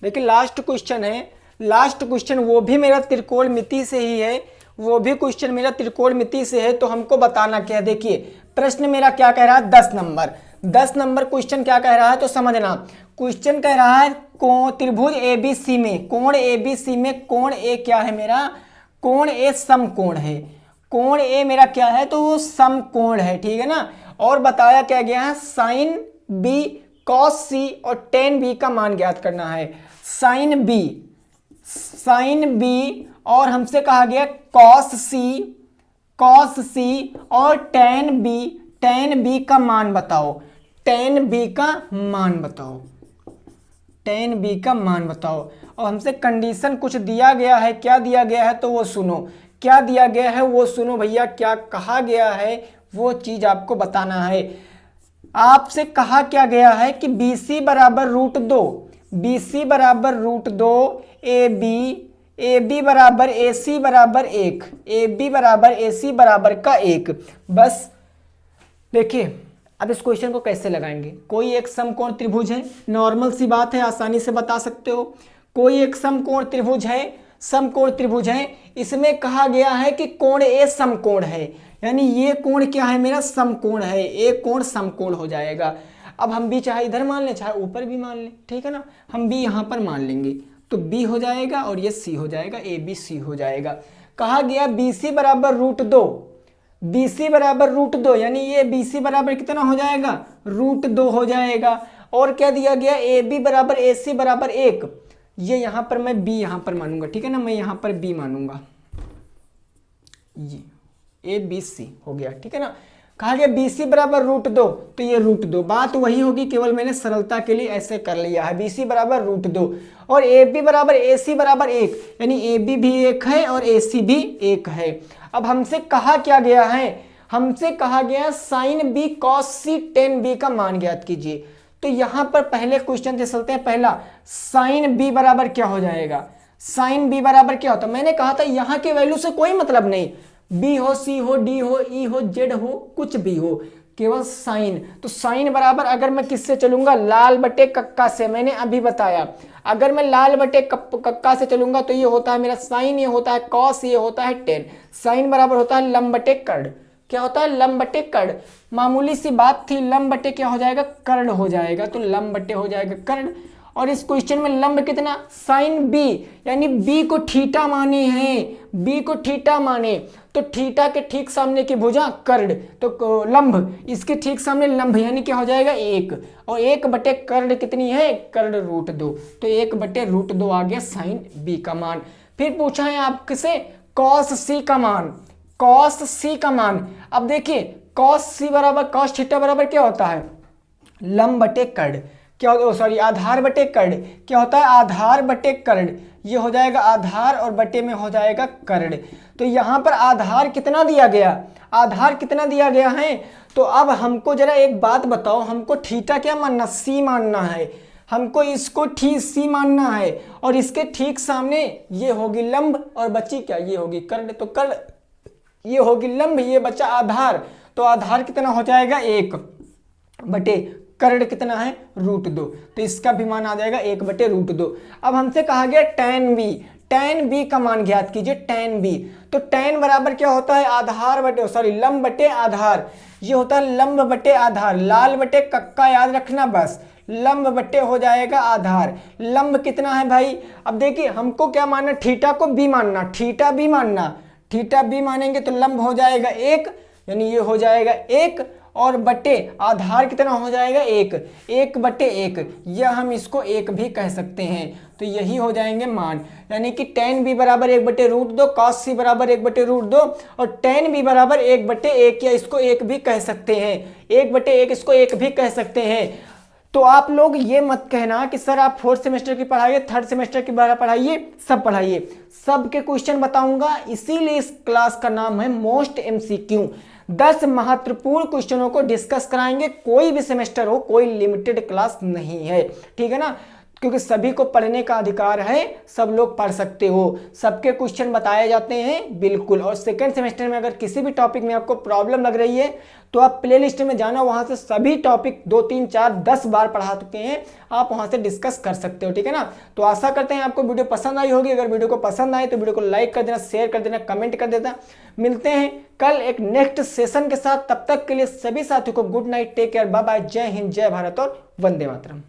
देखिए लास्ट क्वेश्चन है, लास्ट क्वेश्चन वो भी मेरा त्रिकोणमिति से ही है, वो भी क्वेश्चन मेरा त्रिकोणमिति से है। तो हमको बताना क्या है, देखिए प्रश्न मेरा क्या कह रहा है, 10 नंबर, 10 नंबर क्वेश्चन क्या कह रहा है, तो समझना। क्वेश्चन कह रहा है कोण त्रिभुज एबीसी में, कोण एबीसी में कोण ए क्या है मेरा, कोण ए समकोण है, कोण ए मेरा क्या है, तो वो समकोण है, ठीक है ना। और बताया क्या गया है, साइन बी कॉस सी और टेन बी का मान ज्ञात करना है। साइन बी और हमसे कहा गया कॉस सी और टेन बी का मान बताओ। टेन बी का मान बताओ। और हमसे कंडीशन कुछ दिया गया है, क्या दिया गया है तो वो सुनो। क्या दिया गया है वो सुनो भैया, क्या कहा गया है वो चीज आपको बताना है। आपसे कहा क्या गया है कि BC बराबर √2, BC बराबर √2, AB बराबर AC बराबर 1, AB बराबर AC बराबर का 1। बस देखिए अब इस क्वेश्चन को कैसे लगाएंगे। कोई एक समकोण त्रिभुज है, नॉर्मल सी बात है, आसानी से बता सकते हो। कोई एक समकोण त्रिभुज है, इसमें कहा गया है कि कोण ए समकोण है, यानी ये कोण क्या है मेरा, समकोण है, एक कोण समकोण हो जाएगा। अब हम भी चाहे इधर मान लें चाहे ऊपर भी मान लें, ठीक है ना, हम भी यहाँ पर मान लेंगे तो B हो जाएगा और ये C हो जाएगा, ABC हो जाएगा। कहा गया BC बराबर √2, BC बराबर √2, यानी ये BC बराबर कितना हो जाएगा, √2 हो जाएगा। और क्या दिया गया, AB बराबर AC बराबर 1, ये यहाँ पर मैं B यहाँ पर मानूंगा, ठीक है ना, मैं यहाँ पर B मानूंगा, ये ABC हो गया, ठीक है ना। कहा गया BC बराबर √2, तो ये √2, बात वही होगी, केवल मैंने सरलता के लिए ऐसे कर लिया है। BC बराबर √2 और AB बराबर AC बराबर 1, यानी AB भी 1 है और AC भी 1 है। अब हमसे कहा क्या गया है, हमसे कहा गया sign B cos C tan B का मान ज्ञात कीजिए। तो यहाँ पर पहले क्वेश्चन से चलते हैं। पहला साइन B बराबर क्या हो जाएगा, साइन B बराबर क्या होता है, मैंने कहा था यहाँ के वैल्यू से कोई मतलब नहीं, B हो C हो D हो E हो Z हो कुछ भी हो, केवल साइन। तो साइन बराबर अगर मैं किससे चलूंगा, लाल बटे कक्का से, मैंने अभी बताया। अगर मैं लाल बटे कक्का से चलूंगा तो ये होता है मेरा साइन, ये होता है कॉस, ये होता है टेन। साइन बराबर होता है लंब बटे कर्ण। क्या होता है, लंब बटे कर्ण। मामूली सी बात थी, लंब बटे क्या हो जाएगा, कर्ण हो जाएगा, तो लंब बटे हो जाएगा कर्ण। और इस क्वेश्चन में लंब कितना, साइन B, यानी B को थीटा माने हैं, B को थीटा माने, तो थीटा के ठीक सामने की भुजा कर्ण, तो लंब, इसके ठीक सामने लंब, यानी क्या हो जाएगा 1, और 1 बटे कर्ण कितनी है, कर्ण √2, तो 1 बटे √2 आ गया साइन B का मान। फिर पूछा है आपसे कॉस C का मान, कॉस C का मान। अब देखिए कॉस C बराबर कॉस थीटा बराबर क्या होता है, लंब बटे कर्ण, क्या सॉरी आधार बटे कर्ण, क्या होता है, आधार बटे कर्ण, ये हो जाएगा आधार और बटे में हो जाएगा कर्ण। तो यहाँ पर आधार कितना दिया गया, आधार कितना दिया गया है। तो अब हमको जरा एक बात बताओ, हमको थीटा क्या मानना, C मानना है, हमको इसको ठीक C मानना है, और इसके ठीक सामने ये होगी लंब और बची क्या, ये होगी कर्ण, तो कर्ण ये होगी लंब, ये बचा आधार, तो आधार कितना हो जाएगा 1 बटे कर्ण कितना है √2, तो इसका भी मान आ जाएगा 1 बटे √2। अब हमसे कहा गया tan B का मान ज्ञात कीजिए, tan B। तो tan बराबर क्या होता है, आधार बटे सॉरी लंब बटे आधार, ये होता है लंब बटे आधार, लाल बटे कक्का याद रखना, बस लंब बटे हो जाएगा आधार। लंब कितना है भाई, अब देखिए हमको क्या मानना, थीटा को B मानना, थीटा B मानना, थीटा B मानेंगे तो लंब हो जाएगा 1, यानी ये हो जाएगा 1, और बटे आधार कितना हो जाएगा 1 बटे 1, यह हम इसको 1 भी कह सकते हैं, तो यही हो जाएंगे मान। यानी कि tan B बराबर 1 बटे √2, cos C बराबर 1 बटे √2, और tan B बराबर 1 बटे 1, या इसको 1 भी कह सकते हैं, 1 बटे 1 इसको 1 भी कह सकते हैं। तो आप लोग ये मत कहना कि सर आप 4th सेमेस्टर की पढ़ाइए, 3rd सेमेस्टर की पढ़ाइए, सब पढ़ाइए, सबके क्वेश्चन बताऊंगा, इसीलिए इस क्लास का नाम है मोस्ट MCQ। 10 महत्वपूर्ण क्वेश्चनों को डिस्कस कराएंगे, कोई भी सेमेस्टर हो, कोई लिमिटेड क्लास नहीं है, ठीक है ना, क्योंकि सभी को पढ़ने का अधिकार है, सब लोग पढ़ सकते हो, सबके क्वेश्चन बताए जाते हैं बिल्कुल। और सेकंड सेमेस्टर में अगर किसी भी टॉपिक में आपको प्रॉब्लम लग रही है तो आप प्लेलिस्ट में जाना, वहां से सभी टॉपिक 2 3 4 10 बार पढ़ा चुके हैं, आप वहां से डिस्कस कर सकते हो, ठीक है ना। तो आशा करते हैं आपको वीडियो पसंद आई होगी। अगर वीडियो को पसंद आए तो वीडियो को लाइक कर देना, शेयर कर देना, कमेंट कर देना। मिलते हैं कल एक नेक्स्ट सेशन के साथ, तब तक के लिए सभी साथियों को good night, take care, bye bye, जय हिंद, जय भारत और वंदे मातरम।